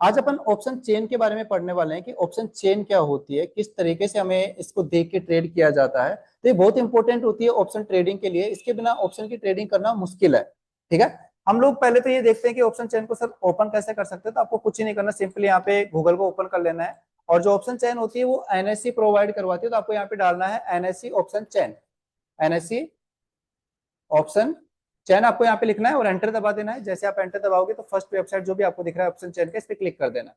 आज अपन option chain के बारे में पढ़ने वाले हैं कि ऑप्शन चेन क्या होती है, किस तरीके से हमें इसको देख के ट्रेड किया जाता है। तो ये बहुत इंपॉर्टेंट होती है ऑप्शन ट्रेडिंग के लिए, इसके बिना ऑप्शन की ट्रेडिंग करना मुश्किल है। ठीक है, हम लोग पहले तो ये देखते हैं कि ऑप्शन चेन को सर ओपन कैसे कर सकते हैं। तो आपको कुछ ही नहीं करना, सिंपली यहाँ पे गूगल को ओपन कर लेना है और जो ऑप्शन चेन होती है वो एनएससी प्रोवाइड करवाती है। तो आपको यहाँ पे डालना है NSC option chain, NSC option chain आपको यहाँ पे लिखना है और एंटर दबा देना है। जैसे आप एंटर दबाओगे तो फर्स्ट वेबसाइट जो भी आपको दिख रहा है ऑप्शन चेन का, इस पे क्लिक कर देना है।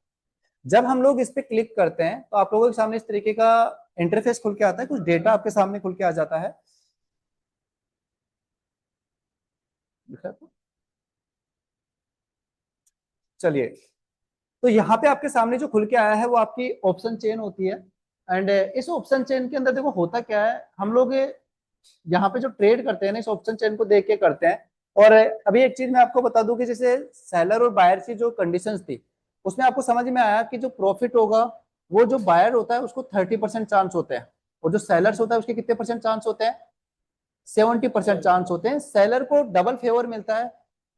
जब हम लोग इस पे क्लिक करते हैं तो आप लोगों के सामने इस तरीके का इंटरफेस खुल के आता है, कुछ डेटा आपके सामने खुल के आ जाता है। चलिए, तो यहाँ पे आपके सामने जो खुल के आया है वो आपकी ऑप्शन चेन होती है। एंड इस ऑप्शन चेन के अंदर देखो होता क्या है, हम लोग यहाँ पे जो ट्रेड करते हैं ना इस ऑप्शन चेन को देख के करते हैं। और अभी एक चीज मैं आपको बता दूं कि जैसे सेलर और बायर की जो कंडीशंस थी उसमें आपको समझ में आया कि जो प्रॉफिट होगा वो जो बायर होता है उसको 30% चांस होते हैं और जो सेलर्स होता है उसके कितने परसेंट चांस होते हैं, 70% चांस होते हैं। सेलर को डबल फेवर मिलता है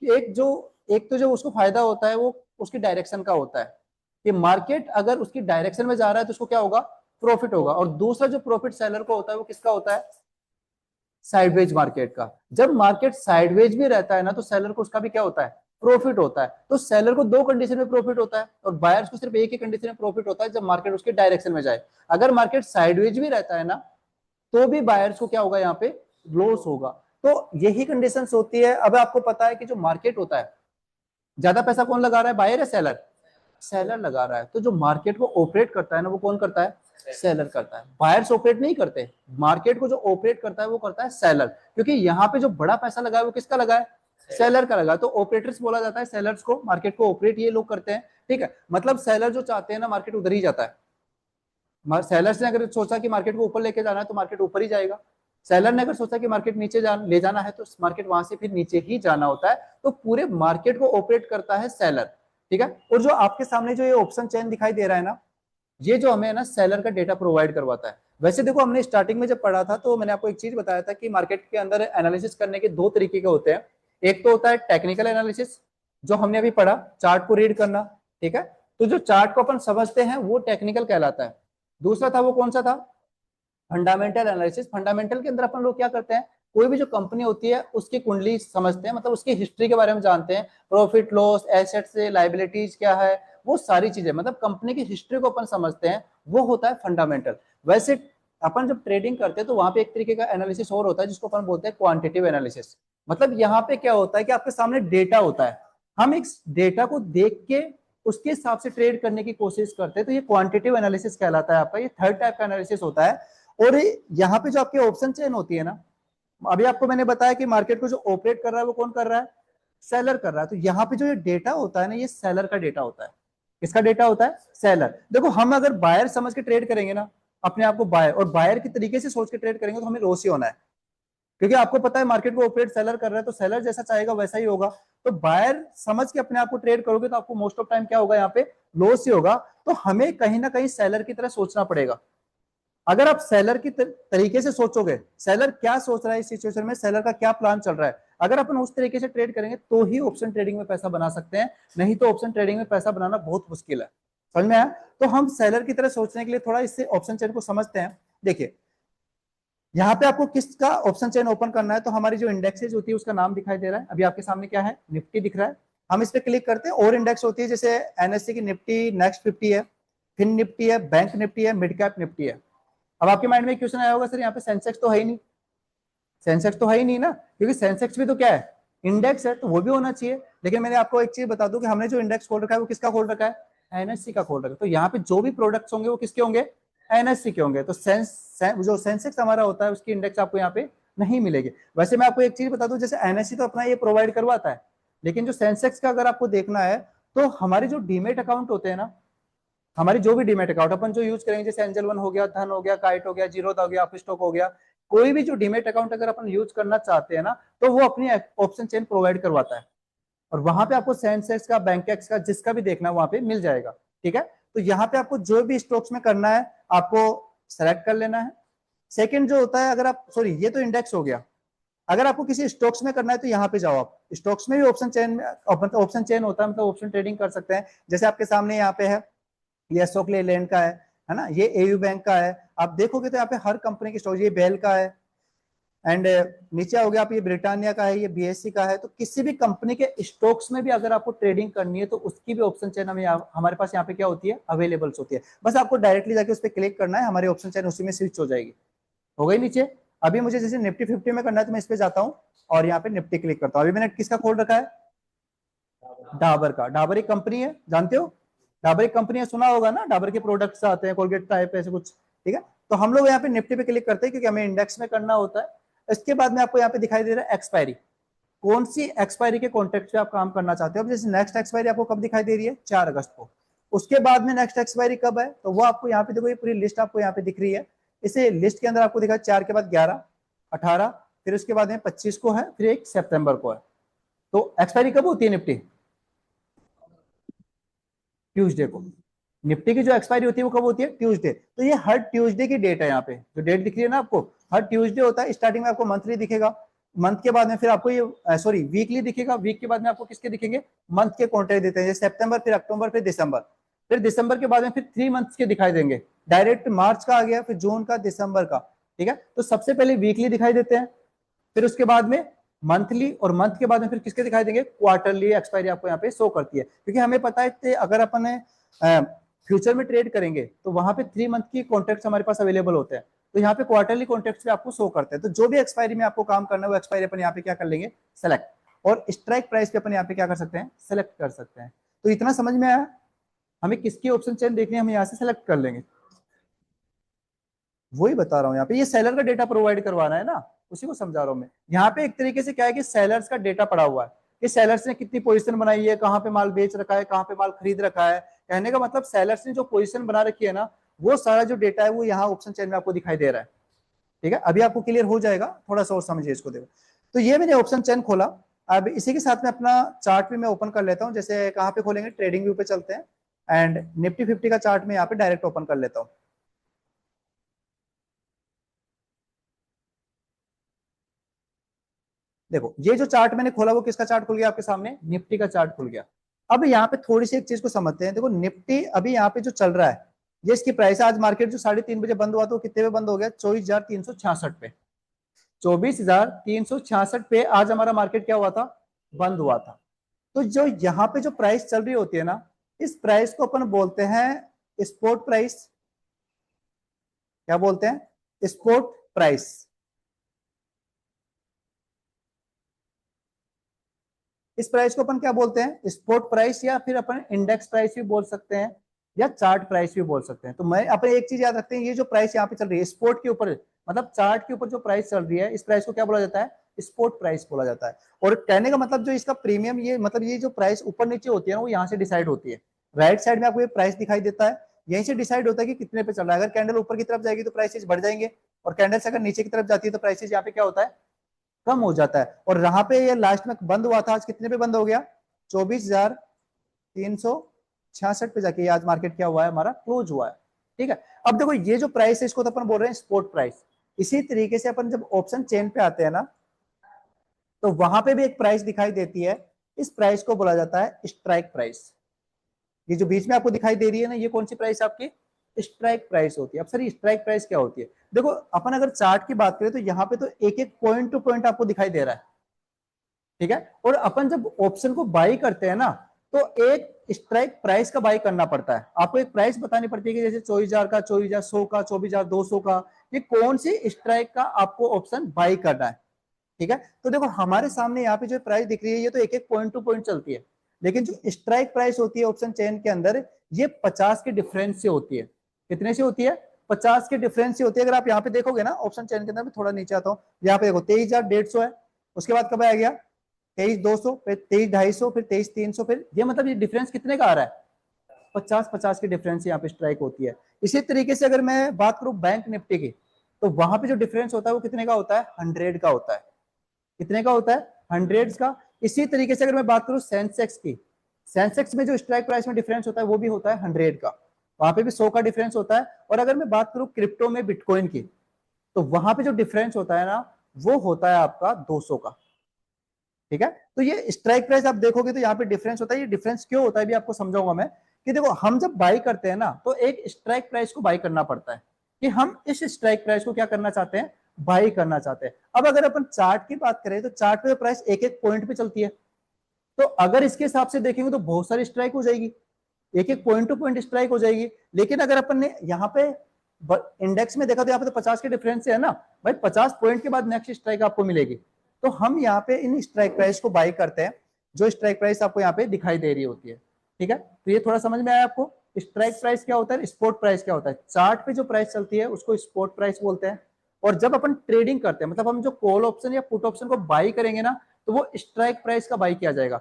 कि एक तो जो उसको फायदा होता है वो उसकी डायरेक्शन का होता है कि मार्केट अगर उसकी डायरेक्शन में जा रहा है तो उसको क्या होगा, प्रॉफिट होगा। और दूसरा जो प्रॉफिट सेलर को होता है वो किसका होता है, साइडवेज मार्केट का। जब मार्केट साइडवेज भी रहता है ना तो सेलर को उसका भी क्या होता है, प्रॉफिट होता है। तो सेलर को दो कंडीशन में प्रॉफिट होता है और बायर्स को सिर्फ एक ही कंडीशन में प्रॉफिट होता है, जब मार्केट उसके डायरेक्शन में जाए। अगर मार्केट साइडवेज भी रहता है ना तो भी बायर्स को क्या होगा, यहाँ पे लॉस होगा। तो यही कंडीशंस होती है। अब आपको पता है कि जो मार्केट होता है ज्यादा पैसा कौन लगा रहा है, बायर या सेलर, सेलर लगा रहा है। तो जो मार्केट को ऑपरेट करता है ना वो कौन करता है, सेलर करता है। बायर्स ऑपरेट नहीं करते, मार्केट को जो ऑपरेट करता है वो करता है सेलर, क्योंकि यहाँ पे जो बड़ा पैसा लगा है वो किसका लगा है, सेलर का लगा। तो ऑपरेटर्स बोला जाता है सेलर्स को, मार्केट को ऑपरेट ये लोग करते हैं। ठीक है, मतलब सेलर जो चाहते हैं ना मार्केट उधर ही जाता है। सेलर्स ने अगर सोचा कि मार्केट को ऊपर लेके जाना है तो मार्केट ऊपर ही जाएगा। सेलर ने अगर सोचा कि मार्केट नीचे ले जाना है तो मार्केट वहां से फिर नीचे ही जाना होता है। तो पूरे मार्केट को ऑपरेट करता है सेलर। ठीक है, और जो आपके सामने जो ये ऑप्शन चेन दिखाई दे रहा है ना, ये जो हमें ना सेलर का डेटा प्रोवाइड करवाता है। वैसे देखो हमने स्टार्टिंग में जब पढ़ा था तो मैंने आपको एक चीज बताया था कि मार्केट के अंदर एनालिसिस करने के दो तरीके के होते हैं। एक तो होता है टेक्निकल एनालिसिस, जो हमने अभी पढ़ा, चार्ट को रीड करना। ठीक है, तो जो चार्ट को अपन समझते हैं वो टेक्निकल कहलाता है। दूसरा था वो कौन सा था, फंडामेंटल एनालिसिस। फंडामेंटल के अंदर अपन लोग क्या करते हैं, कोई भी जो कंपनी होती है उसकी कुंडली समझते हैं, मतलब उसकी हिस्ट्री के बारे में जानते हैं, प्रॉफिट लॉस, एसेट्स से लाइबिलिटीज क्या है, वो सारी चीजें, मतलब कंपनी की हिस्ट्री को अपन समझते हैं, वो होता है फंडामेंटल। वैसे अपन जब ट्रेडिंग करते हैं तो वहां पे एक तरीके का एनालिसिस और होता है जिसको अपन बोलते हैं क्वांटिटेटिव एनालिसिस। मतलब यहाँ पे क्या होता है कि आपके सामने डेटा होता है, हम एक डेटा को देख के उसके हिसाब से ट्रेड करने की कोशिश करते हैं। तो ये क्वांटिटेटिव एनालिसिस कहलाता है आपका, ये थर्ड टाइप का एनालिसिस होता है। और यहाँ पे जो आपकी ऑप्शन चेन होती है ना, अभी आपको मैंने बताया कि मार्केट को जो ऑपरेट कर रहा है वो कौन कर रहा है, सेलर कर रहा है। तो यहाँ पे जो ये डेटा होता है ना ये सेलर का डेटा होता है। किसका डेटा होता है, सेलर। देखो हम अगर बायर समझ के ट्रेड करेंगे ना, अपने आप को बायर और बायर की तरीके से सोच के ट्रेड करेंगे तो हमें लॉस ही होना है, क्योंकि आपको पता है मार्केट को ऑपरेट सेलर कर रहा है तो सेलर जैसा चाहेगा वैसा ही होगा। तो बायर समझ के अपने आप को ट्रेड करोगे तो आपको मोस्ट ऑफ टाइम क्या होगा, यहाँ पे लॉस ही होगा। तो हमें कहीं ना कहीं सेलर की तरह सोचना पड़ेगा। अगर आप सेलर की तरीके से सोचोगे, सेलर क्या सोच रहा है इस सिचुएशन में, सेलर का क्या प्लान चल रहा है, अगर अपन उस तरीके से ट्रेड करेंगे तो ही ऑप्शन ट्रेडिंग में पैसा बना सकते हैं, नहीं तो ऑप्शन ट्रेडिंग में पैसा बनाना बहुत मुश्किल है। समझ में आया? तो हम सेलर की तरह सोचने के लिए थोड़ा इससे ऑप्शन चेन को समझते हैं। देखिए यहाँ पे आपको किसका ऑप्शन चेन ओपन करना है, तो हमारी जो इंडेक्सेज होती है उसका नाम दिखाई दे रहा है। अभी आपके सामने क्या है, निफ्टी दिख रहा है। हम इस पे क्लिक करते हैं और इंडेक्स होती है, जैसे एनएससी की निफ्टी नेक्स्ट 50 है, फिन निफ्टी है, बैंक निफ्टी है, मिड कैप निफ्टी है। अब आपके माइंड में क्वेश्चन आया होगा सर यहाँ पे सेंसेक्स तो है ही नहीं, सेंसेक्स तो है ही नहीं ना, क्योंकि सेंसेक्स भी तो क्या है, इंडेक्स है, तो वो भी होना चाहिए। लेकिन मैंने आपको एक चीज बता दूं कि हमने जो इंडेक्स खोल रखा है वो किसका खोल रखा है, एनएससी का खोल रखा है। तो यहाँ पे जो भी प्रोडक्ट्स होंगे वो किसके होंगे, एनएससी के होंगे। तो जो सेंसेक्स हमारा होता है उसकी इंडेक्स आपको यहाँ पे नहीं मिलेगी। वैसे मैं आपको एक चीज बता दूं, जैसे एनएससी तो अपना ये प्रोवाइड करवाता है, लेकिन जो सेंसेक्स का अगर आपको देखना है तो हमारे जो डीमेट अकाउंट होते हैं ना, हमारी जो भी डीमेट अकाउंट अपन जो यूज करेंगे, जैसे एंजल वन हो गया, धन हो गया, काइट हो गया, जीरोधा हो गया, अपस्टॉक हो गया, कोई भी जो डीमेट अकाउंट अगर अपन यूज करना चाहते हैं ना तो वो अपनी ऑप्शन चेन प्रोवाइड करवाता है। और वहां पे आपको सेंसेक्स का, बैंकेक्स का, जिसका भी देखना है वहां पे मिल जाएगा। ठीक है, तो यहाँ पे आपको जो भी स्टॉक्स में करना है आपको सेलेक्ट कर लेना है। सेकंड जो होता है, अगर आप, सॉरी ये तो इंडेक्स हो गया, अगर आपको किसी स्टॉक्स में करना है तो यहाँ पे जाओ आप, स्टॉक्स में भी ऑप्शन चेन में मतलब ऑप्शन चेन होता है, मतलब ऑप्शन ट्रेडिंग कर सकते हैं। जैसे आपके सामने यहाँ पे है, ये अशोक लेलैंड का है ना, ये एयू बैंक का है। आप देखोगे तो यहाँ पे हर कंपनी की स्टॉक, ये बेल का है, एंड नीचे हो गया आप, ये ब्रिटानिया का है, ये बीएससी का है। तो किसी भी कंपनी के स्टॉक्स में भी अगर आपको ट्रेडिंग करनी है तो उसकी भी ऑप्शन चेन हमें हमारे पास यहाँ पे क्या होती है, अवेलेबल्स होती है। बस आपको डायरेक्टली जाके उस पर क्लिक करना है, हमारी ऑप्शन चेन उसी में स्विच हो जाएगी। हो गई नीचे। अभी मुझे जैसे निफ्टी 50 में करना है तो मैं इस पे जाता हूँ और यहाँ पे निफ्टी क्लिक करता हूँ। अभी मैंने किसका खोल रखा है, डाबर का। डाबर एक कंपनी है, जानते हो डाबर एक कंपनी है, सुना होगा ना, डाबर के प्रोडक्ट्स आते हैं, कोलगेट टाइप ऐसे कुछ, ठीक है। तो हम लोग यहाँ पे निफ्टी पे क्लिक करते हैं क्योंकि हमें इंडेक्स में करना होता है। इसके बाद में आपको यहाँ पे दिखाई दे रहा है एक्सपायरी, कौन सी एक्सपायरी के कॉन्ट्रैक्ट पे आप काम करना चाहते हो। जैसे नेक्स्ट एक्सपायरी आपको कब दिखाई दे रही है, 4 अगस्त को। उसके बाद में नेक्स्ट एक्सपायरी कब है, तो वो आपको यहाँ पे देखो, ये पूरी लिस्ट आपको यहाँ पे दिख रही है। इसे लिस्ट के अंदर आपको दिखा 4 के बाद 11, 18, फिर उसके बाद में 25 को है, फिर 1 सितंबर को है। तो एक्सपायरी कब होती है निफ्टी, ट्यूसडे को। निफ्टी की जो एक्सपायरी होती है वो कब होती है, ट्यूसडे। तो ये हर ट्यूसडे की डेट है, यहाँ पे जो डेट दिख रही है ना आपको, हर ट्यूसडे होता है। स्टार्टिंग में आपको मंथली दिखेगा, मंथ के बाद में फिर आपको ये सॉरी वीकली दिखेगा, वीक के बाद में आपको किसके दिखेंगे, मंथ के कॉन्ट्रैक्ट देते हैं, जैसे सितंबर, फिर अक्टूबर, फिर दिसंबर। फिर दिसंबर के बाद में फिर 3 मंथ्स के दिखाई देंगे, डायरेक्ट मार्च का आ गया, फिर जून का, दिसंबर का, ठीक है। तो सबसे पहले वीकली दिखाई देते हैं, फिर उसके बाद में मंथली, और मंथ के बाद में फिर किसके दिखाई देंगे, क्वार्टरली एक्सपायरी आपको यहाँ पे शो करती है। क्योंकि हमें पता है अगर अपन फ्यूचर में ट्रेड करेंगे तो वहां पे 3 मंथ की कॉन्ट्रैक्ट हमारे पास अवेलेबल होते हैं, तो यहाँ पे क्वार्टरली कॉन्ट्रैक्ट पे आपको शो करते हैं। तो जो भी एक्सपायरी में आपको काम करना है वो एक्सपायरी अपन यहाँ पे क्या कर लेंगे, सेलेक्ट, और स्ट्राइक प्राइस पे अपन यहाँ पे क्या कर सकते हैं, सेलेक्ट कर सकते हैं। तो इतना समझ में आया, हमें किसकी ऑप्शन चेन देखनी है हम यहाँ से सेलेक्ट कर लेंगे। वही बता रहा हूँ, यहाँ पे ये सेलर का डेटा प्रोवाइड करवाना है ना, उसी को समझा रहा हूँ मैं। यहाँ पे एक तरीके से क्या है कि सेलर्स का डेटा पड़ा हुआ है कि सेलर्स ने कितनी पोजीशन बनाई है, कहाँ पे माल बेच रखा है, कहाँ पे माल खरीद रखा है। कहने का मतलब सेलर्स ने जो पोजीशन बना रखी है ना, वो सारा जो डेटा है वो यहाँ ऑप्शन चेन में आपको दिखाई दे रहा है, ठीक है। अभी आपको क्लियर हो जाएगा, थोड़ा सा और समझिए इसको। देखो, तो ये मैंने ऑप्शन चेन खोला। अब इसी के साथ में अपना चार्ट भी मैं ओपन कर लेता हूँ। जैसे कहाँ पे खोलेंगे, ट्रेडिंग व्यू पे चलते हैं, एंड निफ्टी 50 का चार्ट में यहाँ पे डायरेक्ट ओपन कर लेता हूँ। देखो, ये जो चार्ट मैंने खोला वो किसका चार्ट खुल गया आपके सामने, निफ्टी का चार्ट खुल गया। अब यहाँ पे थोड़ी सी एक चीज को समझते हैं। देखो, निफ्टी अभी यहाँ पे जो चल रहा है, ये इसकी प्राइस है। आज मार्केट जो 3:30 बजे बंद हुआ, तो कितने पे बंद हो गया, 24,366 पे। 24,366 पे आज हमारा मार्केट क्या हुआ था, बंद हुआ था। तो जो यहाँ पे जो प्राइस चल रही होती है ना, इस प्राइस को अपन बोलते हैं स्पॉट प्राइस। क्या बोलते हैं, स्पॉट प्राइस। इस प्राइस को अपन क्या बोलते हैं, स्पॉट प्राइस, या फिर अपन इंडेक्स प्राइस भी बोल सकते हैं, या चार्ट प्राइस भी बोल सकते हैं। तो मैं अपन एक चीज याद रखते हैं, ये जो प्राइस यहाँ पे चल रही है स्पॉट के ऊपर, मतलब चार्ट के ऊपर जो प्राइस चल रही है, इस प्राइस को क्या बोला जाता है, स्पॉट प्राइस बोला जाता है। और कहने का मतलब जो इसका प्रीमियम, ये मतलब ये जो प्राइस ऊपर नीचे होती है ना, वो यहाँ से डिसाइड होती है। राइट साइड में आपको ये प्राइस दिखाई देता है, यहीं से डिसाइड होता है कि कितने पे चल रहा है। अगर कैंडल ऊपर की तरफ जाएगी तो प्राइसेस बढ़ जाएंगे, और कैंडल से अगर नीचे की तरफ जाती है तो प्राइसेस यहाँ पे क्या होता है, कम हो जाता है। और यहाँ पे ये लास्ट में बंद हुआ था, आज कितने पे बंद हो गया, 24,366 पे जाके आज मार्केट क्या हुआ है, हमारा क्लोज हुआ है, ठीक है। अब देखो, ये जो प्राइस है इसको तो अपन बोल रहे हैं स्पॉट प्राइस। इसी तरीके से अपन जब ऑप्शन चेन पे आते हैं ना, तो वहां पे भी एक प्राइस दिखाई देती है। इस प्राइस को बोला जाता है स्ट्राइक प्राइस। ये जो बीच में आपको दिखाई दे रही है ना, ये कौन सी प्राइस आपकी, स्ट्राइक प्राइस होती है। अब सर ये स्ट्राइक प्राइस क्या होती है, देखो अपन अगर चार्ट की बात करें तो यहाँ पे तो एक एक पॉइंट टू पॉइंट आपको दिखाई दे रहा है, ठीक है। और अपन जब ऑप्शन को बाई करते हैं ना, तो एक स्ट्राइक प्राइस का बाई करना पड़ता है। आपको एक प्राइस बतानी पड़ती है कि जैसे 24,000 का, 24,100 का, 24,200 का, ये कौन सी स्ट्राइक का आपको ऑप्शन बाई करना है, ठीक है। तो देखो, हमारे सामने यहाँ पे जो प्राइस दिख रही है, ये तो एक एक पॉइंट टू पॉइंट चलती है, लेकिन जो स्ट्राइक प्राइस होती है ऑप्शन चेन के अंदर, ये 50 के डिफरेंस से होती है। कितने से होती है, 50 के डिफरेंस से होती है। अगर आप यहाँ पे देखोगे ना ऑप्शन चेन के अंदर, थोड़ा नीचे आता हूँ, यहाँ पे देखो 23,150 है, उसके बाद कब आ गया 23,200, फिर 23,250, फिर 23,300, फिर ये मतलब ये डिफरेंस कितने का आ रहा है, 50-50 की डिफरेंस यहाँ पे स्ट्राइक होती है। इसी तरीके से अगर मैं बात करूं बैंक निफ्टी की, तो वहां पे जो डिफरेंस होता है वो कितने का होता है, 100 का होता है। कितने का होता है, 100 का। इसी तरीके से अगर मैं बात करूं सेंसेक्स की, सेंसेक्स में जो स्ट्राइक प्राइस में डिफरेंस होता है वो भी होता है 100 का, वहां पे भी 100 का डिफरेंस होता है। और अगर मैं बात करूं क्रिप्टो में बिटकॉइन की, तो वहां पे जो डिफरेंस होता है ना, वो होता है आपका 200 का। ठीक है, तो ये स्ट्राइक प्राइस आप देखोगे तो यहाँ पे डिफरेंस होता है। ये डिफरेंस क्यों होता है भी आपको समझाऊंगा मैं, कि देखो हम जब बाई करते हैं ना तो एक स्ट्राइक प्राइस को बाई करना पड़ता है, कि हम इस स्ट्राइक प्राइस को क्या करना चाहते हैं, बाई करना चाहते हैं। अब अगर अपन चार्ट की बात करें तो चार्ट पे प्राइस एक एक पॉइंट पे चलती है, तो अगर इसके हिसाब से देखेंगे तो बहुत सारी स्ट्राइक हो जाएगी, एक एक पॉइंट टू पॉइंट स्ट्राइक हो जाएगी। लेकिन अगर अपन ने यहाँ पे इंडेक्स में देखा तो यहाँ पे तो 50 के डिफरेंस से है ना भाई, 50 पॉइंट के बाद नेक्स्ट स्ट्राइक आपको मिलेगी। तो हम यहाँ पे इन स्ट्राइक प्राइस को बाई करते हैं, जो स्ट्राइक प्राइस आपको यहाँ पे दिखाई दे रही होती है। ठीक है, तो ये थोड़ा समझ में आया आपको। स्ट्राइक प्राइस क्या होता है, स्पॉट प्राइस क्या होता है, चार्ट पे जो प्राइस चलती है उसको स्पॉट प्राइस बोलते हैं। और जब अपन ट्रेडिंग करते हैं, मतलब हम जो कॉल ऑप्शन या पुट ऑप्शन को बाई करेंगे ना, तो वो स्ट्राइक प्राइस का बाई किया जाएगा।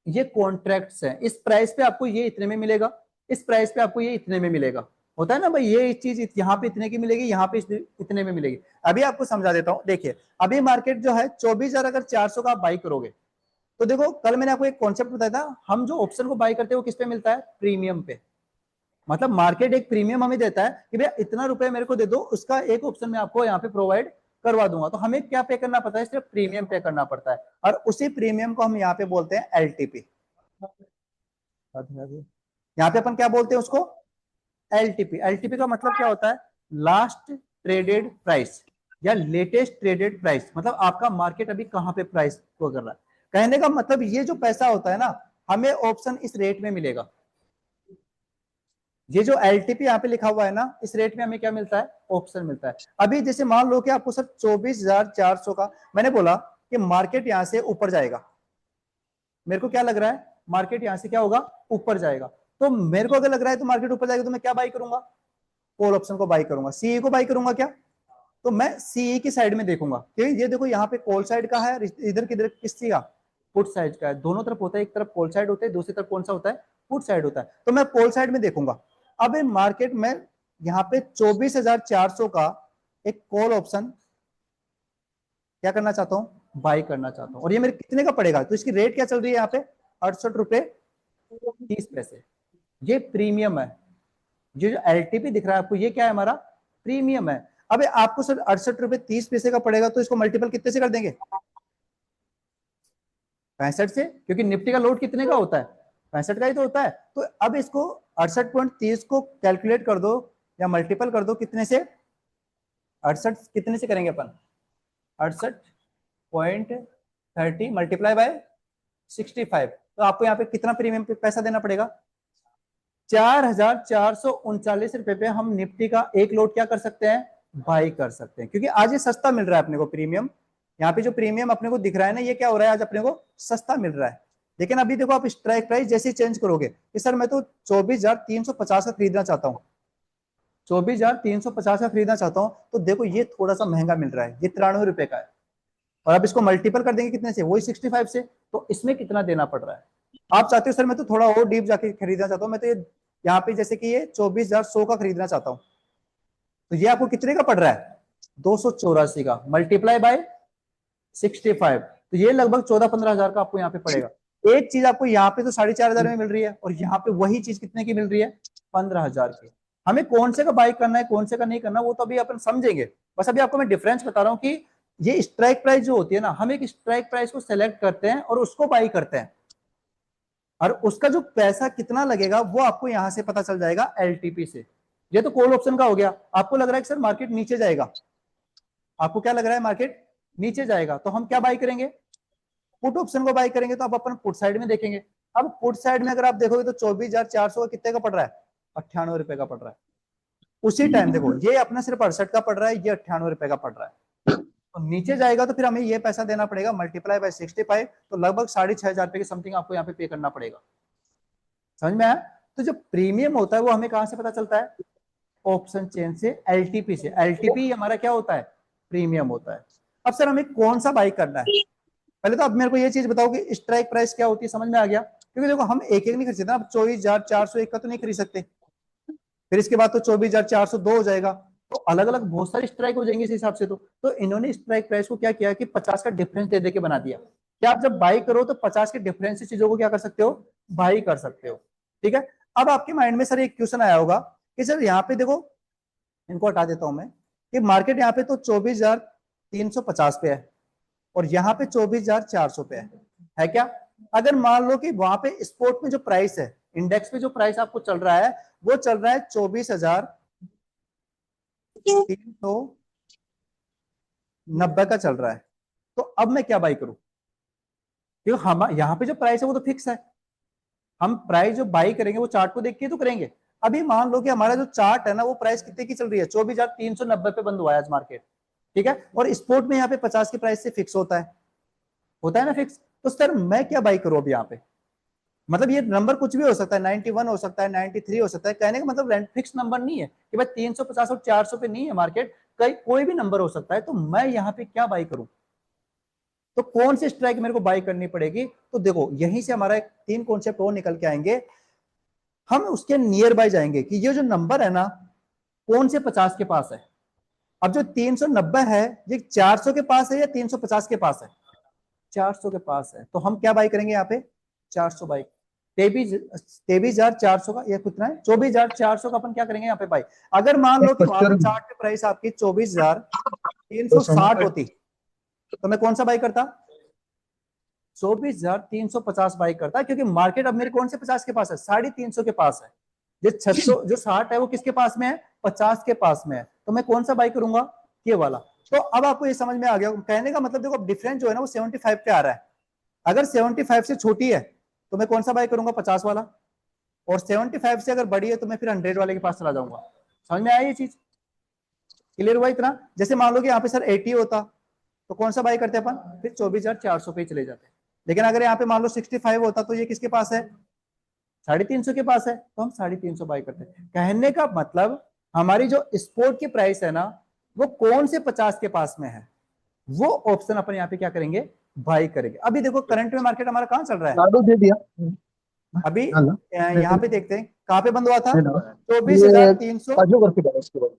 ये कॉन्ट्रैक्ट्स हैं, इस प्राइस पे आपको ये इतने में मिलेगा, इस प्राइस पे आपको ये इतने में मिलेगा, होता है ना भाई, ये चीज यहाँ पे इतने की मिलेगी, यहाँ पे इतने में मिलेगी। अभी आपको समझा देता हूँ, देखिए अभी मार्केट जो है 24,000 अगर 400 का आप बाई करोगे, तो देखो कल मैंने आपको एक कॉन्सेप्ट बताया था, हम जो ऑप्शन को बाई करते हैं वो किस पे मिलता है, प्रीमियम पे। मतलब मार्केट एक प्रीमियम हमें देता है कि भैया इतना रुपए मेरे को दे दो, उसका एक ऑप्शन में आपको यहाँ पे प्रोवाइड करवा दूंगा। तो हमें क्या पे करना पड़ता है, सिर्फ प्रीमियम पे करना पड़ता है, और उसी प्रीमियम को हम यहाँ पे बोलते हैं एलटीपी। यहाँ पे अपन क्या बोलते हैं उसको, एलटीपी। एलटीपी का मतलब क्या होता है, लास्ट ट्रेडेड प्राइस या लेटेस्ट ट्रेडेड प्राइस, मतलब आपका मार्केट अभी कहां पे प्राइस को कर रहा है। कहने का मतलब ये जो पैसा होता है ना, हमें ऑप्शन इस रेट में मिलेगा। ये जो एलटीपी यहाँ पे लिखा हुआ है ना, इस रेट में हमें क्या मिलता है, ऑप्शन मिलता है। अभी जैसे मान लो कि आपको सर 24,400 का, मैंने बोला कि मार्केट यहां से ऊपर जाएगा, मेरे को क्या लग रहा है, मार्केट यहां से क्या होगा, ऊपर जाएगा। तो मेरे को अगर लग रहा है तो मार्केट ऊपर जाएगा, तो मैं क्या बाई करूंगा, कॉल ऑप्शन को बाई करूंगा। सीई को बाई करूंगा क्या, तो मैं सीई की साइड में देखूंगा, क्योंकि ये देखो यहाँ पे कॉल साइड का है, इधर किधर किस चीज का, पुट साइड का है। दोनों तरफ होता है, एक तरफ कॉल साइड होता है, दूसरी तरफ कौन सा होता है, पुट साइड होता है। तो मैं कॉल साइड में देखूंगा। अब मार्केट में यहाँ पे 24,400 का एक कॉल ऑप्शन क्या करना चाहता हूँ, बाई करना चाहता हूँ, और ये मेरे कितने का पड़ेगा, तो इसकी रेट क्या चल रही है यहाँ पे, 68 रुपए 30 पैसे। ये प्रीमियम है, ये जो एलटीपी दिख रहा है आपको, ये क्या है, हमारा प्रीमियम है। अब आपको सर 68 रुपए 30 पैसे का पड़ेगा, तो इसको मल्टीपल कितने से कर देंगे, 65 से, क्योंकि निफ्टी का लोड कितने का होता है, 65 का ही तो होता है। तो अब इसको 68.30 को कैलकुलेट कर दो या मल्टीपल कर दो, कितने से, 68 कितने से करेंगे अपन, 68.30 मल्टीप्लाई बाय 65, तो आपको यहाँ पे कितना प्रीमियम पे पैसा देना पड़ेगा, 4,439 रुपए पे हम निफ्टी का एक लोट क्या कर सकते हैं, बाई कर सकते हैं, क्योंकि आज ये सस्ता मिल रहा है अपने को प्रीमियम। यहाँ पे जो प्रीमियम अपने को दिख रहा है ना, ये क्या हो रहा है, आज अपने को सस्ता मिल रहा है। लेकिन अभी देखो आप स्ट्राइक प्राइस जैसे चेंज करोगे कि सर मैं तो 24,350 का खरीदना चाहता हूँ, 24,350 का खरीदना चाहता हूँ, तो देखो ये थोड़ा सा महंगा मिल रहा है, ये 93 रुपए का है। और अब इसको मल्टीपल कर देंगे कितने से, वही 65 से, तो इसमें कितना देना पड़ रहा है। आप चाहते हो सर मैं तो थोड़ा और डीप जाके खरीदना चाहता हूँ, मैं तो ये यहाँ पे जैसे कि ये 24,100 का खरीदना चाहता हूँ, तो ये आपको कितने का पड़ रहा है, 284 का मल्टीप्लाई बाय 65, तो ये लगभग 14-15 हजार का आपको यहाँ पे पड़ेगा। एक चीज आपको यहाँ पे तो 4,500 में मिल रही है, और यहाँ पे वही चीज कितने की मिल रही है, 15,000 की। हमें कौन से का बाई करना है, कौन से का नहीं करना, वो तो अभी अपन समझेंगे। बस अभी आपको मैं डिफरेंस बता रहा हूँ कि ये स्ट्राइक प्राइस जो होती है ना, हम एक स्ट्राइक प्राइस को सेलेक्ट करते हैं और उसको बाई करते हैं, और उसका जो पैसा कितना लगेगा वो आपको यहां से पता चल जाएगा एलटीपी से। ये तो कॉल ऑप्शन का हो गया। आपको लग रहा है कि सर मार्केट नीचे जाएगा, आपको क्या लग रहा है, मार्केट नीचे जाएगा, तो हम क्या बाई करेंगे, पुट ऑप्शन को बाई करेंगे। तो अब अपन पुट साइड में देखेंगे। अब पुट साइड में अगर आप देखोगे तो 24,400 का कितने का पड़ रहा है, 98 रुपए का पड़ रहा है। उसी टाइम देखो ये अपना सिर्फ 68 का पड़ रहा है, ये 98 रुपए का पड़ रहा है। तो नीचे जाएगा तो फिर हमें ये पैसा देना पड़ेगा मल्टीप्लाई बाय 65, तो लगभग 6,500 रुपए की समथिंग आपको यहाँ पे करना पड़ेगा। समझ में आया। तो जो प्रीमियम होता है वो हमें कहां से पता चलता है, ऑप्शन चेन से, एलटीपी से। एलटीपी हमारा क्या होता है, प्रीमियम होता है। अब सर हमें कौन सा बाई करना है, पहले तो अब मेरे को ये चीज बताओ कि स्ट्राइक प्राइस क्या होती है, समझ में आ गया। क्योंकि देखो हम एक एक नहीं खरीद सकते, अब 24,401 का तो नहीं खरीद सकते, फिर इसके बाद तो 24,402 हो जाएगा, तो अलग अलग बहुत सारी स्ट्राइक हो जाएंगे इस हिसाब से। तो इन्होंने स्ट्राइक प्राइस को क्या किया कि 50 का डिफरेंस दे के बना दिया कि आप जब बाई करो तो 50 के डिफरेंस से चीजों को क्या कर सकते हो, बाई कर सकते हो। ठीक है। अब आपके माइंड में सर एक क्वेश्चन आया होगा कि सर यहाँ पे देखो, इनको हटा देता हूं मैं, कि मार्केट यहाँ पे तो 24,350 पे है और यहाँ पे 24,400 पे है क्या? अगर मान लो कि वहां पे स्पोर्ट में जो प्राइस है, इंडेक्स पे जो प्राइस आपको चल रहा है वो चल रहा है 24,390 का चल रहा है, तो अब मैं क्या बाई करूं? क्योंकि हम यहाँ पे जो प्राइस है वो तो फिक्स है, हम प्राइस जो बाई करेंगे वो चार्ट को देख के तो करेंगे। अभी मान लो कि हमारा जो चार्ट है ना वो प्राइस कितने की चल रही है, 24,390 पे बंद हुआ है आज मार्केट, ठीक है, और स्पोर्ट में यहाँ पे 50 के प्राइस से फिक्स होता है ना फिक्स। तो सर मैं क्या बाई करूं अभी यहाँ पे? मतलब ये नंबर कुछ भी हो सकता है, 91 हो सकता है, 93 हो सकता है, कहने का मतलब फिक्स नंबर नहीं है कि भाई 350 और 400 पे नहीं है मार्केट, कहीं कोई भी नंबर हो सकता है। तो मैं यहाँ पे क्या बाई करूं? तो कौन सी स्ट्राइक मेरे को बाई करनी पड़ेगी? तो देखो यहीं से हमारा एक 3 कॉन्सेप्ट और निकल के आएंगे। हम उसके नियर बाय जाएंगे कि ये जो नंबर है ना कौन से 50 के पास है। अब जो 390 है ये 400 के पास है या 350 के पास है? 400 के पास है, तो हम क्या बाई करेंगे यहाँ पे? 400 बाई, 23,400 का, ये कितना है 24,400 का अपन क्या करेंगे यहाँ पे बाई। अगर मान लो कि वहां पे चार्ट पे प्राइस आपकी 24,360 होती तो मैं कौन सा बाई करता? 24,350 बाई करता, क्योंकि मार्केट अब मेरे कौन से 50 के पास है? 350 के पास है। जो 600 जो 60 है वो किसके पास में है? 50 के पास में है। तो मैं कौन सा बाई करूंगा? ये वाला। तो अब आपको ये समझ में आ गया, कहने का मतलब देखो डिफरेंस जो है ना वो 75 पे आ रहा है। अगर 75 से छोटी है तो मैं कौन सा बाई करूंगा? 50 वाला, और 75 से अगर बड़ी है तो मैं फिर 100 वाले के पास चला जाऊंगा। समझ में आया ये चीज? क्लियर हुआ इतना? जैसे मान लो कि यहाँ पे सर 80 होता तो कौन सा बाई करते अपन? फिर 24,400 पे चले जाते। लेकिन अगर यहाँ पे मान लो 65 होता तो ये किसके पास है? 350 के पास है, तो हम 350 बाई करते हैं। कहने का मतलब हमारी जो स्पोर्ट की प्राइस है ना वो कौन से 50 के पास में है, वो ऑप्शन अपन यहाँ पे क्या करेंगे? बाई करेंगे। अभी देखो करंट में मार्केट हमारा कहाँ चल रहा है? लाडू दे दिया। अभी ये यहाँ पे देखते हैं कहाँ पे बंद हुआ था, 24,366 काजू बर्फी डालो उसके बाद।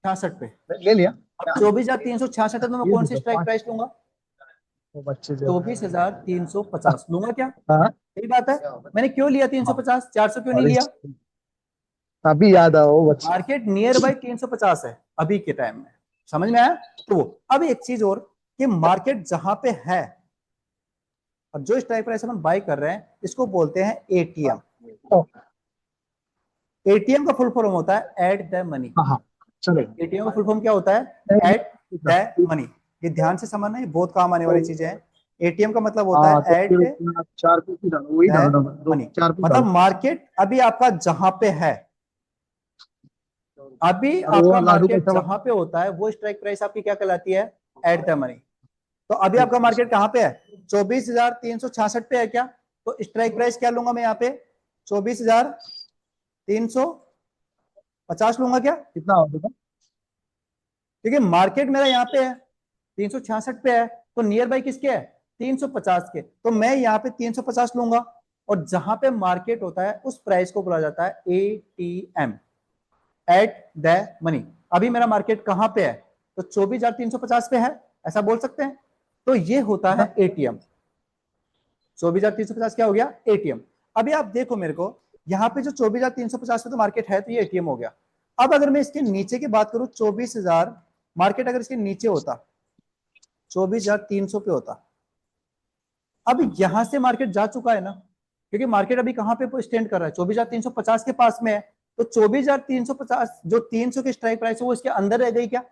हाँ, पे। ले लिया। अब 24,366 है तो मैं ये कौन दे सी दो स्ट्राइक 5। प्राइस लूंगा? वो बच्चे जो है 24,350 लूंगा क्या? हाँ। सही बात है। मैंने क्यों लिया 350? 400 क्यों नहीं और लिया? अभी याद आओ वो बच्चे। मार्केट नियर बाई 350 है अभी के टाइम में। समझ में आया? तो अब एक चीज और कि मार्केट जहां पे है और जो स्ट्राइक प्राइस हम बाय कर रहे हैं इसको बोलते हैं एटीएम। एटीएम का फुल फॉर्म होता है एट द मनी। हाँ हाँ चलो। एटीएम का फुल फॉर्म क्या होता है? At the money. ये ध्यान से समझना, ये बहुत काम आने वाली चीजें हैं। एटीएम का मतलब होता हाँ तो है फिर एट उसमें आप 4 पीस ही डालो, वही डालो, द डालो दो मनी। 4 पीस मतलब डालो। मार्केट अभी आपका जहां पे है, अभी और वो आपका लाडू मार्केट कैसा जहां पे होता है वो स्ट्राइक प्राइस आपकी क्या कहलाती है? At the money. तो अभी आपका बना? मार्केट कहां पे है? 24,366 पे है क्या? तो स्ट्राइक प्राइस क्या लूंगा मैं यहाँ पे? 24,350 लूंगा क्या? कितना हो गया? क्योंकि मार्केट मेरा यहाँ पे है 366 पे है, तो नियर बाई किसके है? 350 के। तो मैं यहाँ पे 350 लूंगा, और जहां पे मार्केट होता है उस प्राइस को बोला जाता है एटीएम, एट द मनी। अभी मेरा मार्केट कहां पे है? तो 24,350 पे है, ऐसा बोल सकते हैं। तो ये होता है एटीएम। 24,350 क्या हो गया? एटीएम। अभी आप देखो मेरे को यहाँ पे जो 24,350 पे तो मार्केट है, तो ये एटीएम हो गया। अब अगर मैं इसके नीचे की बात करूं 24,000, मार्केट अगर इसके नीचे होता 24,300 पे होता। अब यहां से मार्केट जा चुका है ना, क्योंकि मार्केट अभी कहां पे स्टैंड कर रहा है? 24,350 के पास में है। तो 24,350 जो 300 की स्ट्राइक प्राइस है वो इसके अंदर रह गई क्या?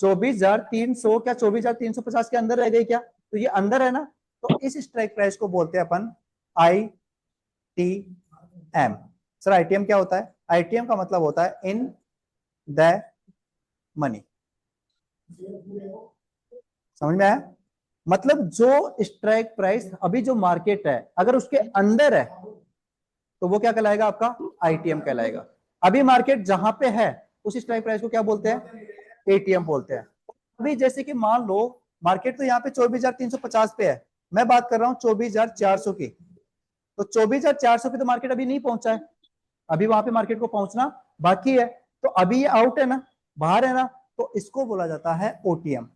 24,300 क्या 24,350 के अंदर रह गई क्या? तो ये अंदर है ना, तो इस स्ट्राइक प्राइस को बोलते हैं अपन I T M. Sir ITM क्या होता है? आईटीएम का मतलब होता है इन द मनी। समझ में आया? मतलब जो स्ट्राइक प्राइस अभी जो मार्केट है अगर उसके अंदर है तो वो क्या कहलाएगा? आपका आईटीएम कहलाएगा। अभी मार्केट जहां पे है उस स्ट्राइक प्राइस को क्या बोलते हैं? एटीएम बोलते हैं। अभी जैसे कि मान लो मार्केट तो यहाँ पे 24,350 पे है, मैं बात कर रहा हूँ 24,400 की। तो 24,400 पे तो मार्केट अभी नहीं पहुंचा है, अभी वहां पे मार्केट को पहुंचना बाकी है। तो अभी ये आउट है ना, बाहर है ना, तो इसको बोला जाता है ओटीएम।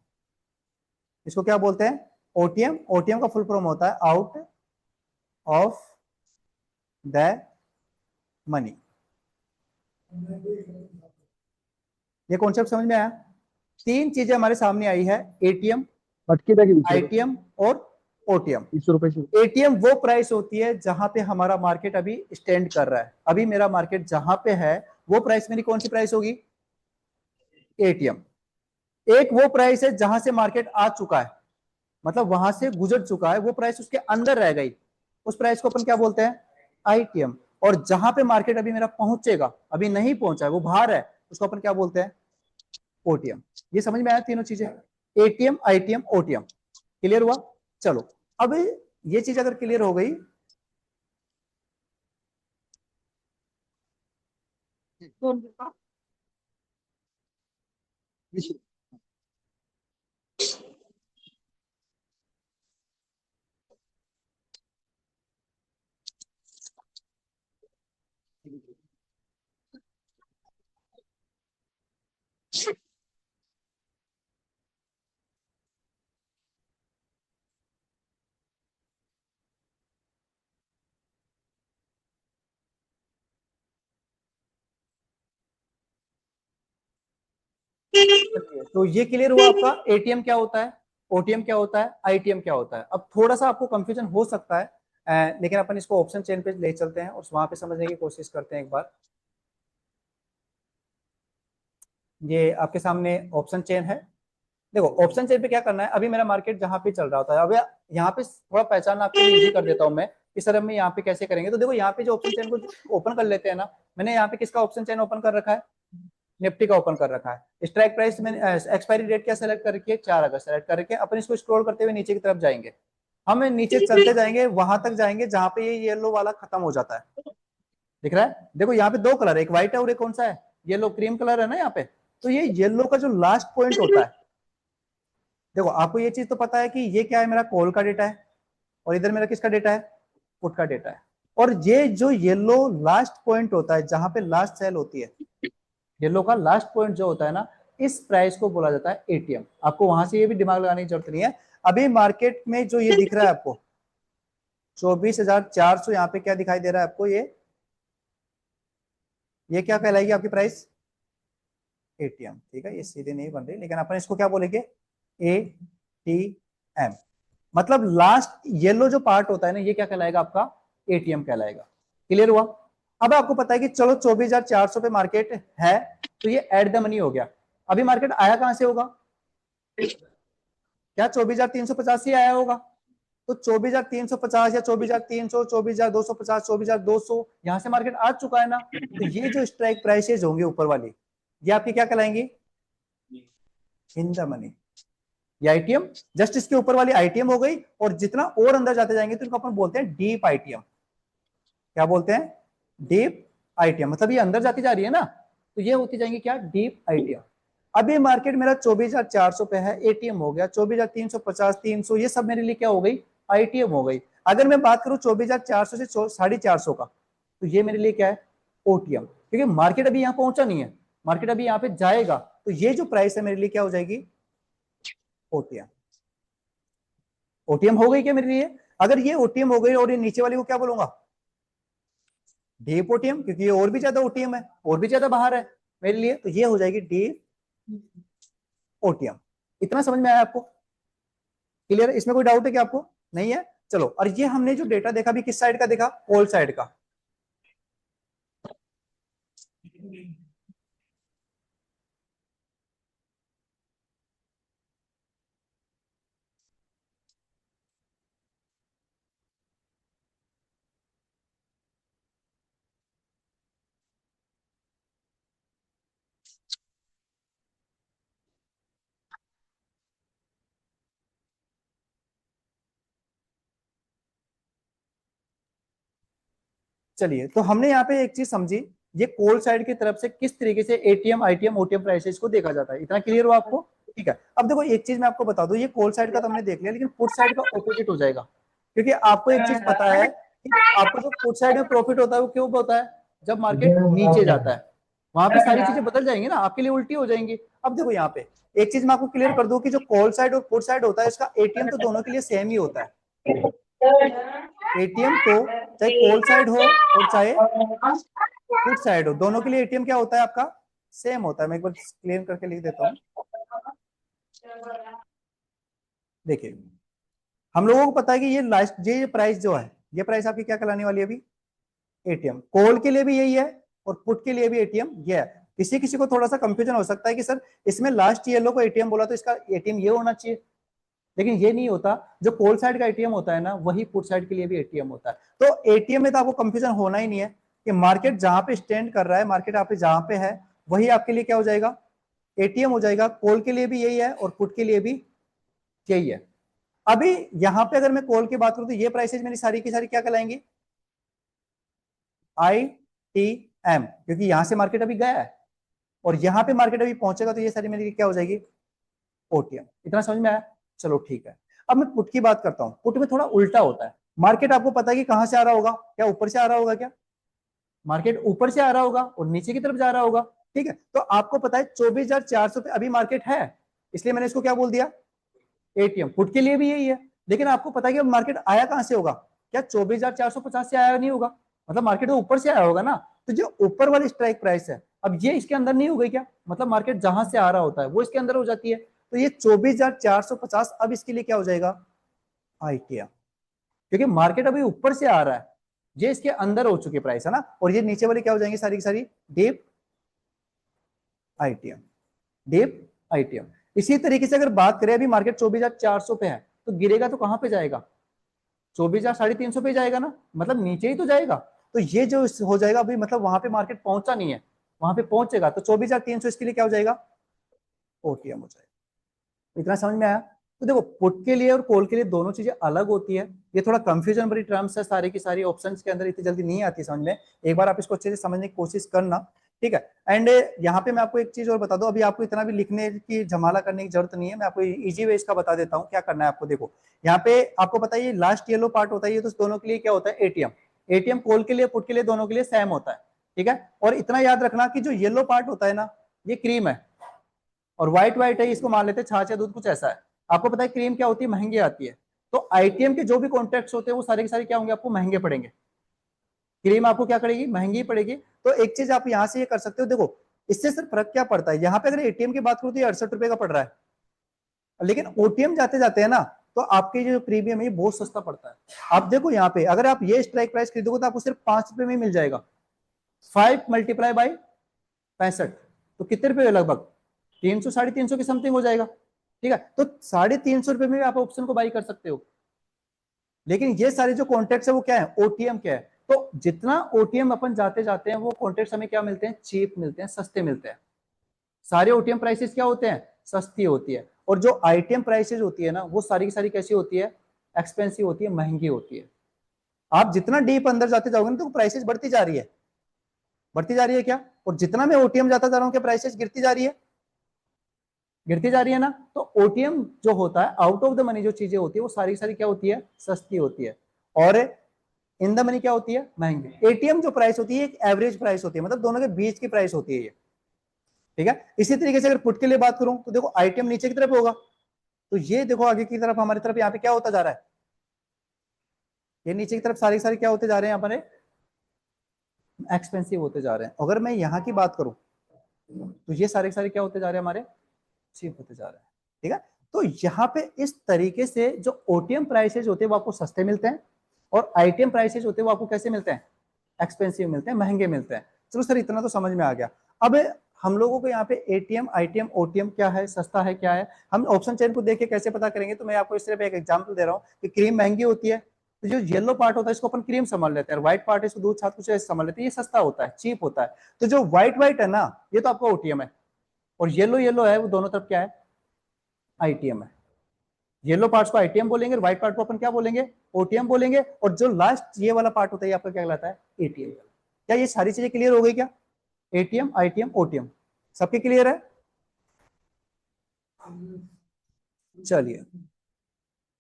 इसको क्या बोलते हैं? ओटीएम। ओटीएम का फुल फॉर्म होता है आउट ऑफ द मनी। ये कॉन्सेप्ट समझ में आया? तीन चीजें हमारे सामने आई है, एटीएम, मटकी देगी 20 रुपए, आईटीएम और ओटीएम। 20 रुपए की। एटीएम वो प्राइस होती है जहां पे हमारा मार्केट अभी स्टैंड कर रहा है, अभी मेरा मार्केट जहां पे है वो प्राइस मेरी कौन सी प्राइस होगी? एटीएम। एक वो प्राइस है जहां से मार्केट आ चुका है, मतलब वहां से गुजर चुका है, वो प्राइस उसके अंदर रह गई, उस प्राइस को अपन क्या बोलते हैं? आईटीएम। और जहां पे मार्केट अभी मेरा पहुंचेगा, अभी नहीं पहुंचा है, वो बाहर है, उसको अपन क्या बोलते हैं? ओटीएम। ये समझ में आया तीनों चीजें? ATM, ITM, OTM. क्लियर हुआ? चलो, अब ये चीज अगर क्लियर हो गई, तो ये क्लियर हुआ आपका एटीएम क्या होता है, ओटीएम क्या होता है, आईटीएम क्या होता है। अब थोड़ा सा आपको कंफ्यूजन हो सकता है, लेकिन अपन इसको ऑप्शन चेन पे ले चलते हैं और वहां पे समझने की कोशिश करते हैं एक बार। ये आपके सामने ऑप्शन चेन है। देखो ऑप्शन चेन पे क्या करना है, अभी मेरा मार्केट जहां पे चल रहा होता है, अब यहाँ पे थोड़ा पहचान आपके लिए इजी कर देता हूँ मैं, कि सर हम यहाँ पे कैसे करेंगे। तो देखो यहाँ पे जो ऑप्शन चेन को ओपन कर लेते हैं ना, मैंने यहाँ पे किसका ऑप्शन चेन ओपन कर रखा है? निफ्टी का ओपन कर रखा है। स्ट्राइक प्राइस में एक्सपायरी डेट क्या सेलेक्ट करके 4 अगस्त सेलेक्ट करके अपन इसको स्क्रॉल करते हुए नीचे की तरफ जाएंगे, हम नीचे चलते जाएंगे, वहां तक जाएंगे जहां पे ये येलो वाला खत्म हो जाता है। दिख रहा है? देखो यहाँ पे दो कलर है, एक व्हाइट है और एक कौन सा है? येलो क्रीम कलर है ना यहाँ पे। तो ये येलो का जो लास्ट पॉइंट होता है, देखो आपको ये चीज तो पता है कि ये क्या है, मेरा कॉल का डेटा है और इधर मेरा किसका डेटा है? पुट का डेटा है। और ये जो येलो लास्ट पॉइंट होता है जहां पे लास्ट सेल होती है, येलो का लास्ट पॉइंट जो होता है ना, इस प्राइस को बोला जाता है एटीएम। आपको वहां से ये भी दिमाग लगाने की जरूरत नहीं है। अभी मार्केट में जो ये दिख रहा है आपको 24,400, यहाँ पे क्या दिखाई दे रहा है आपको? ये क्या कहलाएगी आपकी प्राइस? एटीएम। ठीक है, ये सीधे नहीं बन रही, लेकिन अपन इसको क्या बोलेंगे? A T M. मतलब लास्ट येलो जो पार्ट होता है ना, ये क्या कहलाएगा आपका? एटीएम कहलाएगा। क्लियर हुआ? अब आपको पता है कि चलो 24,400 पे मार्केट है, तो ये एट द मनी हो गया। अभी मार्केट आया कहां से होगा? क्या 24,350 से आया होगा? तो 24,350 या 24,300, 24,250, 24,200, यहां से मार्केट आ चुका है ना। तो ये जो स्ट्राइक प्राइसेज होंगे ऊपर वाली, ये आपकी क्या कहलाएंगी? In the money. ये आईटीएम, जस्ट इसके ऊपर वाली आईटीएम हो गई। और जितना और अंदर जाते जाएंगे तो इनको अपन बोलते हैं डीप आईटीएम। क्या बोलते हैं? Deep ITM. मतलब ये अंदर जाती जा रही है ना, तो ये होती जाएंगी क्या? Deep ITM. अभी मार्केट मेरा 24,400 पे है, एटीएम हो गया। 24,350, 300, ये सब मेरे लिए क्या हो गई? आईटीएम हो गई। अगर मैं बात करूं 24,400 से 450 का, तो ये मेरे लिए क्या है? ओटीएम। क्योंकि मार्केट अभी यहां पहुंचा नहीं है, मार्केट अभी यहां पे जाएगा, तो ये जो प्राइस है मेरे लिए क्या हो जाएगी? ओटीएम। ओटीएम हो गई क्या मेरे लिए? अगर ये ओटीएम हो गई और ये नीचे वाली को क्या बोलूंगा? डीप ओटीएम, क्योंकि ये और भी ज्यादा ओटीएम है, और भी ज्यादा बाहर है मेरे लिए, तो ये हो जाएगी डीप ओटीएम। इतना समझ में आया आपको? क्लियर? इसमें कोई डाउट है क्या आपको? नहीं है? चलो, और ये हमने जो डेटा देखा भी किस साइड का देखा? कॉल साइड का। चलिए, तो हमने यहाँ पे एक चीज समझी, ये कॉल साइड की तरफ से किस तरीके से एटीएम, आईटीएम, ओटीएम प्राइसेस को देखा जाता है। इतना क्लियर हुआ आपको? ठीक है। अब देखो एक चीज मैं आपको बता दूं, ये कॉल साइड का तो हमने देख लिया, लेकिन पुट साइड का ऑपोजिट हो जाएगा। क्योंकि आपको एक चीज पता है कि आपको जो पुट साइड में प्रॉफिट होता है वो क्यों होता है? जब मार्केट नीचे जाता है, वहां पे सारी चीजें बदल जाएंगी ना, आपके लिए उल्टी हो जाएंगी। अब देखो यहाँ पे एक चीज मैं आपको क्लियर कर दूं कि जो कॉल साइड और पुट साइड होता है, इसका एटीएम तो दोनों के लिए सेम ही होता है। एटीएम तो चाहे कॉल साइड हो और चाहे पुट साइड हो, दोनों के लिए एटीएम क्या होता है आपका? सेम होता है। मैं एक बार क्लियर करके लिख देता हूँ। देखिए हम लोगों को पता है कि ये लास्ट ये प्राइस जो है, ये प्राइस आपकी क्या कहलाने वाली है अभी, एटीएम। कॉल के लिए भी यही है और पुट के लिए भी एटीएम ये है। किसी किसी को थोड़ा सा कंफ्यूजन हो सकता है कि सर इसमें लास्ट येलो को एटीएम बोला तो इसका एटीएम ये होना चाहिए, लेकिन ये नहीं होता। जो कॉल साइड का एटीएम होता है ना, वही पुट साइड के लिए भी एटीएम होता है। तो एटीएम में तो आपको कंफ्यूजन होना ही नहीं है कि मार्केट जहां पे स्टैंड कर रहा है, मार्केट आप जहां पे है वही आपके लिए क्या हो जाएगा, एटीएम हो जाएगा। कॉल के लिए भी यही है और पुट के लिए भी यही है। अभी यहां पे अगर मैं कॉल की बात करूं तो ये प्राइसेज मेरी सारी की सारी क्या कहलाएंगी, ITM, क्योंकि यहां से मार्केट अभी गया है और यहां पे मार्केट अभी पहुंचेगा, तो ये सारी मेरी क्या हो जाएगी, ओटीएम। इतना समझ में आया? चलो ठीक है। अब मैं पुट की बात करता हूं। पुट में थोड़ा उल्टा होता है। मार्केट आपको पता है कि कहां से आ रहा होगा, क्या ऊपर से आ रहा होगा, क्या मार्केट ऊपर से आ रहा होगा और नीचे की तरफ जा रहा होगा, ठीक है। तो आपको पता है 24,400 पे अभी मार्केट है, इसलिए मैंने इसको क्या बोल दिया, एटीएम। पुट के लिए भी यही है, लेकिन आपको पता है कि मार्केट आया कहां से होगा, क्या 24,450 से आया नहीं होगा, मतलब मार्केट तो ऊपर से आया होगा ना। तो जो ऊपर वाली स्ट्राइक प्राइस है, अब ये इसके अंदर नहीं हो गई क्या, मतलब मार्केट जहां से आ रहा होता है वो इसके अंदर हो जाती है। तो ये 24,450 अब इसके लिए क्या हो जाएगा, आईटीएम, क्योंकि मार्केट अभी ऊपर से आ रहा है, ये इसके अंदर हो चुकी प्राइस है ना। और ये नीचे वाली क्या हो जाएंगी सारी की सारी, डीप आईटीएम, डीप आईटीएम। इसी तरीके से अगर बात करें, अभी मार्केट 24,400 पे है, तो गिरेगा तो कहां पे जाएगा, 24,350 पे जाएगा ना, मतलब नीचे ही तो जाएगा। तो ये जो हो जाएगा अभी, मतलब वहां पे मार्केट पहुंचा नहीं है, वहां पे पहुंचेगा तो 24,300 इसके लिए क्या हो जाएगा, ओटीएम हो जाएगा। इतना समझ में आया? तो देखो पुट के लिए और कॉल के लिए दोनों चीजें अलग होती है। ये थोड़ा कंफ्यूजन भरी टर्म्स है, सारी की सारी ऑप्शंस के अंदर इतनी जल्दी नहीं आती समझ में। एक बार आप इसको अच्छे से समझने की कोशिश करना, ठीक है। एंड यहाँ पे मैं आपको एक चीज और बता दूं, अभी आपको इतना भी लिखने की झमाला करने की जरूरत नहीं है, मैं आपको इजी वे इसका बता देता हूँ क्या करना है आपको। देखो यहाँ पे आपको पता है ये लास्ट येलो पार्ट होता है, ये तो दोनों के लिए क्या होता है, एटीएम। एटीएम कॉल के लिए पुट के लिए दोनों के लिए सेम होता है, ठीक है। और इतना याद रखना कि जो येलो पार्ट होता है ना, ये क्रीम है और व्हाइट व्हाइट है, इसको मान लेते हैं छाछ या दूध, कुछ ऐसा है। आपको पता है क्रीम क्या होती है, महंगी आती है। तो आईटीएम के जो भी कॉन्ट्रैक्ट्स होते हैं वो सारे के सारे क्या होंगे, आपको महंगे पड़ेंगे। क्रीम आपको क्या करेगी, महंगी पड़ेगी। तो एक चीज आप यहां से ये कर सकते हो, देखो इससे सिर्फ फर्क क्या पड़ता है, यहाँ पे अगर एटीएम की बात करूं तो ये 68 रुपए का पड़ रहा है, लेकिन ओटीएम जाते जाते है ना, तो आपके जो प्रीमियम है ये बहुत सस्ता पड़ता है। आप देखो यहाँ पे अगर आप ये स्ट्राइक प्राइस खरीदोगे तो आपको सिर्फ 5 रुपए में मिल जाएगा। 5 मल्टीप्लाई बाई 65, तो कितने रुपए लगभग, 300 350 की समथिंग हो जाएगा, ठीक है। तो 350 रुपए में आप ऑप्शन को बाई कर सकते हो। लेकिन ये सारे जो कॉन्ट्रैक्ट्स है वो क्या है, ओटीएम क्या है। तो जितना ओटीएम अपन जाते जाते हैं वो कॉन्ट्रैक्ट्स हमें क्या मिलते हैं, चीप मिलते हैं, सस्ते मिलते हैं। सारे ओटीएम प्राइसेस क्या होते हैं, सस्ती होती है। और जो आईटीएम प्राइसेस होती है ना, वो सारी की सारी कैसी होती है, एक्सपेंसिव होती है, महंगी होती है। आप जितना डीप अंदर जाते जाओगे ना तो प्राइसेस बढ़ती जा रही है, बढ़ती जा रही है क्या। और जितना मैं ओटीएम जाता जा रहा हूँ क्या प्राइसेस गिरती जा रही है, गिरती जा रही है ना। तो ओटीएम जो होता है, आउट ऑफ द मनी जो चीजें होती है वो सारी सारी क्या होती है, सस्ती होती है। और इन द मनी क्या होती है, महंगी। एटीएम जो प्राइस होती है एक एवरेज प्राइस होती है, मतलब दोनों के बीच की प्राइस होती है ये, ठीक है। इसी तरीके से अगर पुट के लिए बात करूं तो देखो आईटीएम नीचे की तरफ होगा, तो ये देखो आगे की तरफ हमारी तरफ यहाँ पे क्या होता जा रहा है, ये नीचे की तरफ सारी सारी क्या होते जा रहे हैं, हमारे एक्सपेंसिव होते जा रहे हैं। अगर मैं यहाँ की बात करूं तो ये सारे सारे क्या होते जा रहे हैं, हमारे चीप होते जा रहे हैं, ठीक है। तो यहाँ पे इस तरीके से जो ओटीएम प्राइसेज होते हैं वो आपको सस्ते मिलते हैं, और आईटीएम प्राइसेज होते हैं वो आपको कैसे मिलते हैं, एक्सपेंसिव मिलते हैं, महंगे मिलते हैं। चलो सर इतना तो समझ में आ गया। अब हम लोगों को यहाँ पे एटीएम, आईटीएम, ओटीएम क्या है, सस्ता है क्या है, हम ऑप्शन चेन को देख के कैसे पता करेंगे। तो मैं आपको इस तरह एक एग्जाम्पल दे रहा हूँ कि क्रीम महंगी होती है, तो जो येलो पार्ट होता है इसको अपन क्रीम समझ लेते हैं, व्हाइट पार्ट इसको दूध छाछ कुछ ऐसे समझ लेते हैं, ये सस्ता होता है, चीप होता है। तो जो व्हाइट व्हाइट है ना, ये तो आपका ओटीएम है, और येलो येलो है वो दोनों तरफ क्या है, आईटीएम है। येलो पार्ट्स को आईटीएम बोलेंगे, व्हाइट पार्ट को अपन क्या बोलेंगे, ओटीएम बोलेंगे, और जो लास्ट ये वाला पार्ट होता है आपका क्या कहलाता है, एटीएम। क्या ये सारी चीजें क्लियर हो गई क्या, एटीएम, आईटीएम, ओटीएम सबके क्लियर है? चलिए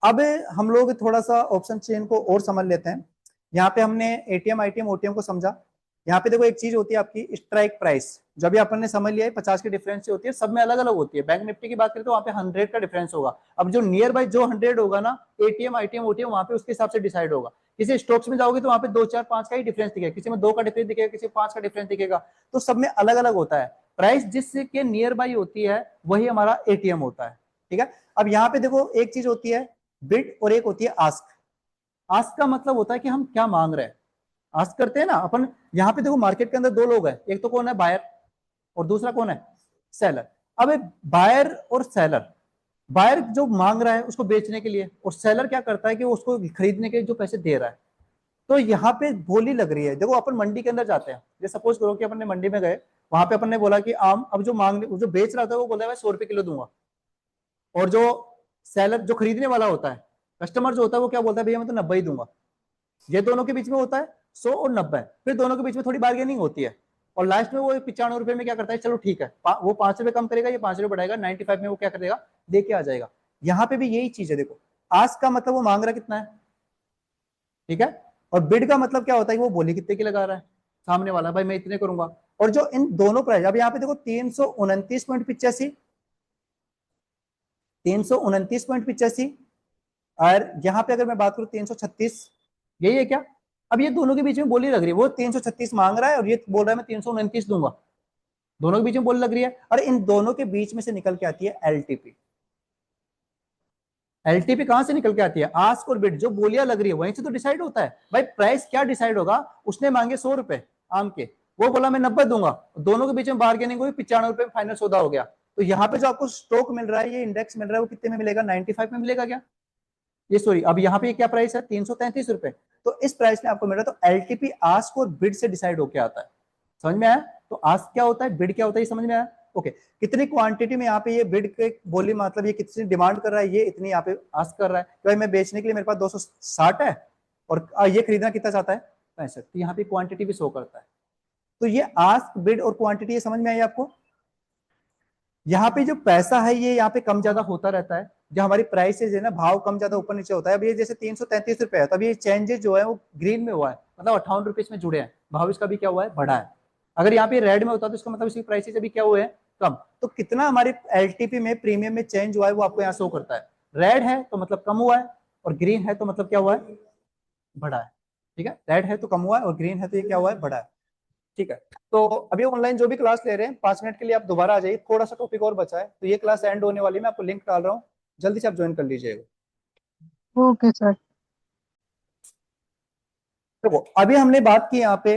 अब हम लोग थोड़ा सा ऑप्शन चेन को और समझ लेते हैं। यहाँ पे हमने एटीएम, आईटीएम, ओटीएम को समझा। यहाँ पे देखो एक चीज होती है आपकी स्ट्राइक प्राइस, जो भी अपन ने समझ लिया है 50 की डिफरेंस से होती है, सब में अलग अलग होती है। बैंक निफ्टी की बात करें तो वहाँ पे 100 का डिफरेंस होगा। अब जो नियर बाई जो 100 होगा ना, एटीएम, आईटीएम, ओटीएम वहाँ पे उसके हिसाब से डिसाइड होगा। किसी स्टॉक्स में जाओगे तो वहाँ पे 2 4 5 का ही डिफरेंस दिखेगा, किसी में 2 का डिफरेंस दिखेगा, किसी में 5 का डिफरेंस दिखेगा। तो सब में अलग अलग होता है। प्राइस जिसके नियर बाई होती है वही हमारा एटीएम होता है। ठीक है, अब यहाँ पे देखो एक चीज होती है बिड और एक होती है आस्क। आस्क का मतलब होता है कि हम क्या मांग रहे हैं, आस्क करते हैं ना अपन। यहाँ पे देखो मार्केट के अंदर दो लोग हैं, एक तो कौन है बायर और दूसरा कौन है सेलर। अब बायर और सेलर, बायर जो मांग रहा है उसको बेचने के लिए और सेलर क्या करता है कि उसको खरीदने के जो पैसे दे रहा है। तो यहाँ पे बोली लग रही है। देखो अपन मंडी के अंदर जाते हैं, जैसे सपोज करो कि अपन ने मंडी में गए, वहां पे अपन ने बोला कि आम, अब जो बेच रहा था वो बोला है मैं 100 रुपए किलो दूंगा, और जो सेलर जो खरीदने वाला होता है, कस्टमर जो होता है वो क्या बोलता है भैया मैं तो 90 ही दूंगा। ये दोनों के बीच में होता है 100 और 90, फिर दोनों के बीच में थोड़ी बार्गेनिंग होती है और लास्ट में वो 95 रुपए में क्या करता है, चलो ठीक है वो 5 रुपए कम करेगा, ये 5 रुपए बढ़ाएगा, 95 में वो क्या करेगा लेके आ जाएगा। यहाँ पे भी यही चीज है। देखो आस्क का मतलब वो मांग रहा कितना है, ठीक है, और बिड का मतलब क्या होता है कि वो बोली कितने की लगा रहा है सामने वाला, भाई मैं इतने करूंगा। और जो इन दोनों प्राइस, अब यहाँ पे देखो 329.85, 329.85, और यहाँ पे अगर मैं बात करूं 336, यही है क्या। अब ये दोनों के बीच में बोली लग रही है, वो 336 मांग रहा है और ये बोल रहा है मैं 329 दूंगा, दोनों के बीच में बोली लग रही है। और इन दोनों के बीच में से निकल के आती है एलटीपी। एलटीपी कहां से निकल के आती है, आस्क और बिड, जो बोलियां लग रही है वहीं से तो डिसाइड होता है। भाई प्राइस क्या डिसाइड होगा, उसने मांगे 100 रुपए आम के, वो बोला मैं 90 दूंगा, दोनों के बीच में बार्गेनिंग हुई, 95 रुपए फाइनल सौदा हो गया। तो यहाँ पे जो आपको स्टॉक मिल रहा है, ये इंडेक्स मिल रहा है, वो कितने में मिलेगा, 95 में मिलेगा क्या, ये सॉरी अब यहाँ पे क्या प्राइस है 333 रुपए। तो इस प्राइस में आपको मिल रहा है। तो एलटीपी आस्क और बिड से डिसाइड होकर आता है। समझ में आया, तो आस्क क्या होता है बिड क्या होता है, ये समझ में आया। ओके, कितनी क्वांटिटी में यहाँ पे ये बिड के बोली, मतलब ये कितनी डिमांड कर रहा है, ये इतनी यहाँ पे आस्क कर रहा है कि भाई मैं बेचने के लिए मेरे पास 260 है और ये खरीदना कितना चाहता है 65, तो यहाँ पे क्वांटिटी भी शो करता है। तो ये आस्क बिड और क्वांटिटी, ये समझ में आई आपको। यहाँ पे जो पैसा है ये यहाँ पे कम ज्यादा होता रहता है, जो हमारी प्राइसेज है ना, भाव कम ज्यादा ऊपर नीचे होता है। अब ये जैसे 333 रुपए है, तो अभी ये चेंजेस जो है वो ग्रीन में हुआ है, मतलब 58 रुपए इसमें जुड़े हैं, भाव इसका भी क्या हुआ है बढ़ा है। अगर यहाँ पे रेड में होता तो इसका मतलब इसकी प्राइसेज अभी क्या हुए हैं कम। तो कितना हमारे एलटीपी में प्रीमियम में चेंज हुआ है वो आपको यहाँ शो करता है। रेड है तो मतलब कम हुआ है और ग्रीन है तो मतलब क्या हुआ है बढ़ा है। ठीक है, रेड है तो कम हुआ है और ग्रीन है तो ये क्या हुआ है बढ़ा है। ठीक है, तो अभी ऑनलाइन जो भी क्लास ले रहे हैं 5 मिनट के लिए आप दोबारा आ जाइए, थोड़ा सा टॉपिक और बचा है, तो ये क्लास एंड होने वाली है, मैं आपको लिंक डाल रहा हूँ, जल्दी से आप ज्वाइन कर लीजिएगा। Okay sir. देखो अभी हमने बात की यहाँ पे,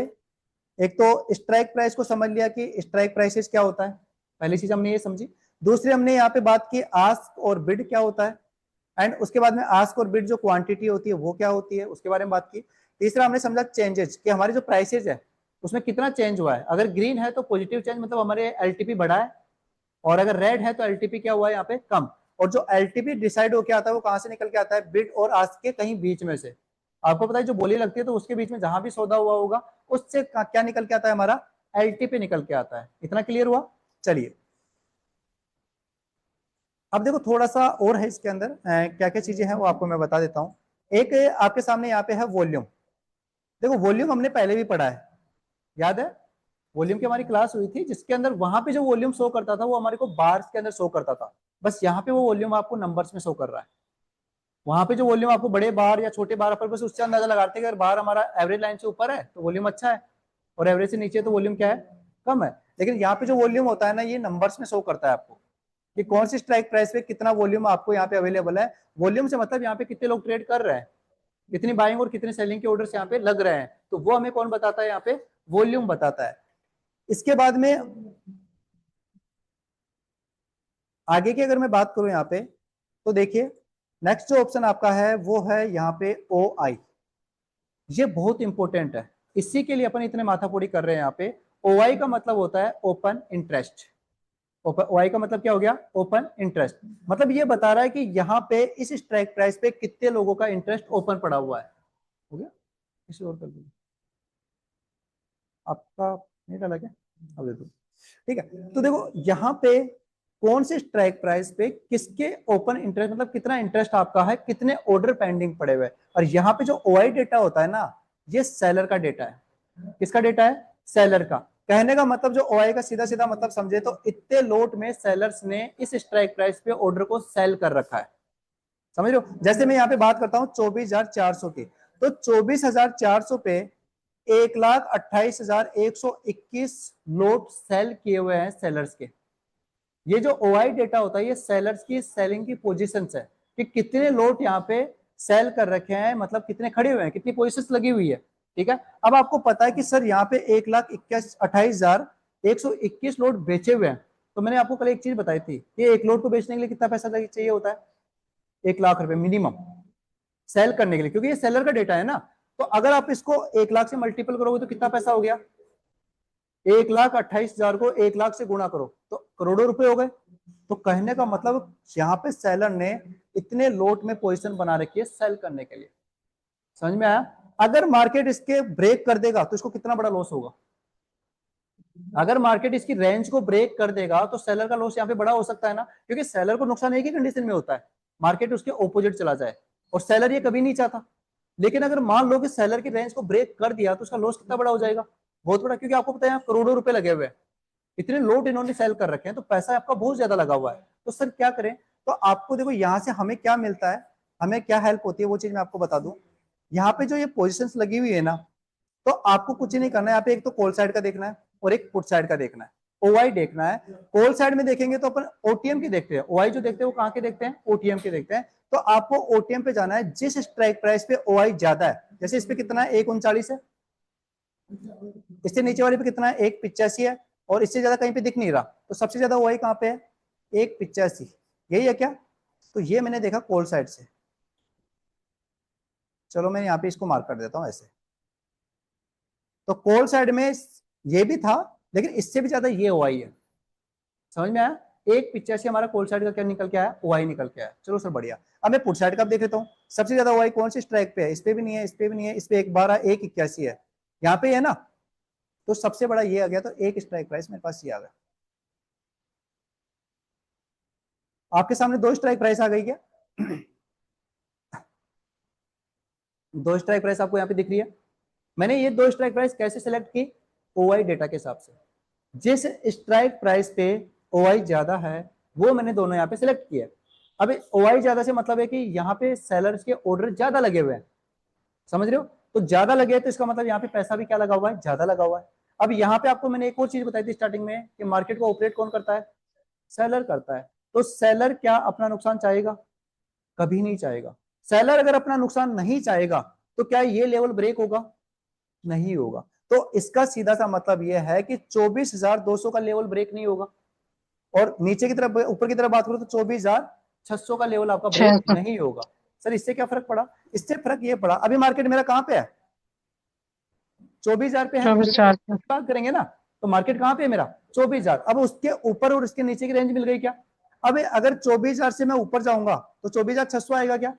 एक तो स्ट्राइक प्राइस को समझ लिया कि स्ट्राइक प्राइसेस क्या होता है, पहली चीज हमने ये समझी। दूसरी हमने यहाँ पे बात की आस्क और बिड क्या होता है, एंड उसके बाद में आस्क और बिड जो क्वांटिटी होती है वो क्या होती है, उसके बारे में बात की। तीसरा हमने समझा चेंजेस, कि हमारी जो प्राइसेज है उसमें कितना चेंज हुआ है। अगर ग्रीन है तो पॉजिटिव चेंज, मतलब हमारे एलटीपी बढ़ा है, और अगर रेड है तो एलटीपी क्या हुआ है यहाँ पे कम। और जो एलटीपी डिसाइड होकर आता है वो कहां से निकल के आता है, बिड और आस्क के कहीं बीच में से। आपको पता है जो बोली लगती है तो उसके बीच में जहां भी सौदा हुआ होगा उससे क्या निकल के आता है, हमारा एलटीपी निकल के आता है। इतना क्लियर हुआ। चलिए अब देखो थोड़ा सा और है इसके अंदर, क्या क्या चीजें हैं वो आपको मैं बता देता हूँ। एक आपके सामने यहाँ पे है वॉल्यूम। देखो वॉल्यूम हमने पहले भी पढ़ा है, याद है, वॉल्यूम की हमारी क्लास हुई थी जिसके अंदर वहां पे जो वॉल्यूम शो करता था वो हमारे को बार्स के अंदर शो करता था। बस यहाँ पे वो वॉल्यूम आपको नंबर्स में शो कर रहा है। वहां पे जो वॉल्यूम आपको बड़े बार या छोटे बार पर, बस उससे अंदाजा लगाते हैं कि अगर बार हमारा एवरेज लाइन से ऊपर है तो वॉल्यूम अच्छा है, और एवरेज से नीचे तो वॉल्यूम क्या है कम है। लेकिन यहाँ पे जो वॉल्यूम होता है ना, ये नंबर्स में शो करता है आपको कि कौन सी स्ट्राइक प्राइस पे कितना वॉल्यूम आपको यहाँ पे अवेलेबल है। वॉल्यूम से मतलब यहाँ पे कितने लोग ट्रेड कर रहे हैं, कितनी बाइंग और कितने सेलिंग के ऑर्डर्स यहाँ पे लग रहे हैं, तो वो हमें कौन बताता है, यहाँ पे वॉल्यूम बताता है। इसके बाद में आगे की अगर मैं बात करूं यहाँ पे, तो देखिए नेक्स्ट जो ऑप्शन आपका है वो है यहाँ पे ओ आई। ये बहुत इंपॉर्टेंट है, इसी के लिए अपन इतने माथापोड़ी कर रहे हैं यहाँ पे। ओ आई का मतलब होता है ओपन इंटरेस्ट। ओ आई का मतलब क्या हो गया, ओपन इंटरेस्ट। मतलब ये बता रहा है कि यहाँ पे इस स्ट्राइक प्राइस पे कितने लोगों का इंटरेस्ट ओपन पड़ा हुआ है। हो गया, किसी और कर दीजिए, आपका नहीं डाला क्या, अब दे दो। ठीक है, तो देखो यहाँ पे कौन से स्ट्राइक प्राइस पे किसके ओपन इंटरेस्ट, मतलब कितना इंटरेस्ट आपका है, कितने ऑर्डर पेंडिंग पड़े हुए। और यहाँ पे जो ओआई डेटा होता है ना, ये सेलर का डेटा है। किसका डेटा है, सेलर का। कहने का मतलब जो ओआई का सीधा सीधा मतलब समझे तो इतने लोट में सेलर्स ने इस स्ट्राइक प्राइस पे ऑर्डर को सेल कर रखा है। समझ रहे हो, जैसे मैं यहाँ पे बात करता हूँ 24,400 की, तो 24,400 पे 1,28,121 लोट सेल किए हुए हैं सेलर्स के। ये जो ओआई डेटा होता है ये सेलर्स की सेलिंग की पोजीशंस है कि कितने लोट यहाँ पे सेल कर रखे हैं, मतलब कितने खड़े हुए हैं, कितनी पोजीशंस लगी हुई है। ठीक है, अब आपको पता है कि सर यहाँ पे 1,28,121 लोट बेचे हुए हैं। तो मैंने आपको कल एक चीज बताई थी कि एक लोट को बेचने के लिए कितना पैसा चाहिए होता है, 1 लाख रुपए मिनिमम सेल करने के लिए, क्योंकि ये सेलर का डेटा है ना। तो अगर आप इसको 1 लाख से मल्टीपल करोगे तो कितना पैसा हो गया, 1,28,000 को 1 लाख से गुणा करो तो करोड़ों रुपए हो गए। तो कहने का मतलब यहाँ पे सेलर ने इतने लोट में पोजीशन बना रखी है सेल करने के लिए। समझ में आया? अगर मार्केट इसके ब्रेक कर देगा तो इसको कितना बड़ा लॉस होगा। अगर मार्केट इसकी रेंज को ब्रेक कर देगा तो सेलर का लॉस यहाँ पे बड़ा हो सकता है ना, क्योंकि सेलर को नुकसान एक ही कंडीशन में होता है, मार्केट उसके ऑपोजिट चला जाए, और सेलर ये कभी नहीं चाहता। लेकिन अगर मान लो कि सेलर की रेंज को ब्रेक कर दिया तो उसका लॉस कितना बड़ा हो जाएगा, बहुत बड़ा, क्योंकि आपको पता है करोड़ों रुपए लगे हुए हैं, इतने लोट इन्होंने सेल कर रखे हैं, तो पैसा आपका बहुत ज्यादा लगा हुआ है। तो सर क्या करें, तो आपको देखो यहाँ से हमें क्या मिलता है, हमें क्या हेल्प होती है वो चीज मैं आपको बता दूं। यहाँ पे जो ये पोजिशन लगी हुई है ना, तो आपको कुछ नहीं करना है, यहाँ पे एक तो कॉल साइड का देखना है और एक पुट साइड का देखना है, ओवाई देखना है। कॉल साइड में देखेंगे तो अपन ओटीएम की देखते हैं, ओआई जो देखते हैं वो कहाँ के देखते हैं, ओटीएम के देखते हैं। तो आपको ओटीएम पे जाना है जिस स्ट्राइक प्राइस पे ओआई ज्यादा है, जैसे इस पे कितना है 1,39 है, इससे नीचे वाले पे कितना है 1,85 है, और इससे ज्यादा कहीं पे दिख नहीं रहा, तो सबसे ज्यादा ओआई कहाँ पे है 1,85, यही है क्या। तो ये मैंने देखा कॉल साइड से, चलो मैं यहाँ पे इसको मार्क कर देता हूँ ऐसे। तो कॉल साइड में ये भी था, लेकिन इससे भी ज्यादा ये ओआई है। समझ में आया? 1,85 हमारा कॉल साइड का क्या निकल के आया, ओआई निकल के आया। चलो सर बढ़िया। अब मैं पुट साइड का देख लेता हूँ, सबसे ज्यादा ओआई कौन सी स्ट्राइक पे है, इस पे भी नहीं है, इस पे भी नहीं है, इस पे 1,12 1,81 है, यहाँ पे है ना। तो सबसे बड़ा ये आ गया, तो एक स्ट्राइक प्राइस मेरे पास ये आ गया। आपके सामने दो स्ट्राइक प्राइस आ गई क्या? दो स्ट्राइक प्राइस आपको यहाँ पे दिख रही है। मैंने ये दो स्ट्राइक प्राइस कैसे सिलेक्ट की, ओआई डेटा के हिसाब से, जिस स्ट्राइक प्राइस पे ओआई ज्यादा है वो मैंने दोनों यहाँ पे सिलेक्ट किया। अब ओआई ज्यादा से मतलब है कि यहाँ पे सेलर्स के ऑर्डर ज्यादा लगे हुए हैं, समझ रहे हो। तो ज्यादा लगे तो इसका मतलब यहाँ पे पैसा भी क्या लगा हुआ है, ज्यादा लगा हुआ है। अब यहाँ पे आपको मैंने एक और चीज बताई थी स्टार्टिंग में कि मार्केट को ऑपरेट कौन करता है, सेलर करता है। तो सेलर क्या अपना नुकसान चाहेगा, कभी नहीं चाहेगा। सेलर अगर अपना नुकसान नहीं चाहेगा तो क्या ये लेवल ब्रेक होगा, नहीं होगा। तो इसका सीधा सा मतलब यह है कि 24,200 का लेवल ब्रेक नहीं होगा, और नीचे की तरफ ऊपर की तरफ बात करो तो 24,600 का लेवल आपका ब्रेक 600। नहीं होगा। सर इससे क्या फर्क पड़ा, इससे फर्क ये पड़ा अभी मार्केट मेरा कहां पे है, 24,000 पे है, 24,400। बात करेंगे ना। तो मार्केट कहां पे है मेरा 24,000, अब उसके ऊपर और उसके नीचे की रेंज मिल गई क्या। अब अगर 24,000 से मैं ऊपर जाऊंगा तो 24,600 आएगा क्या,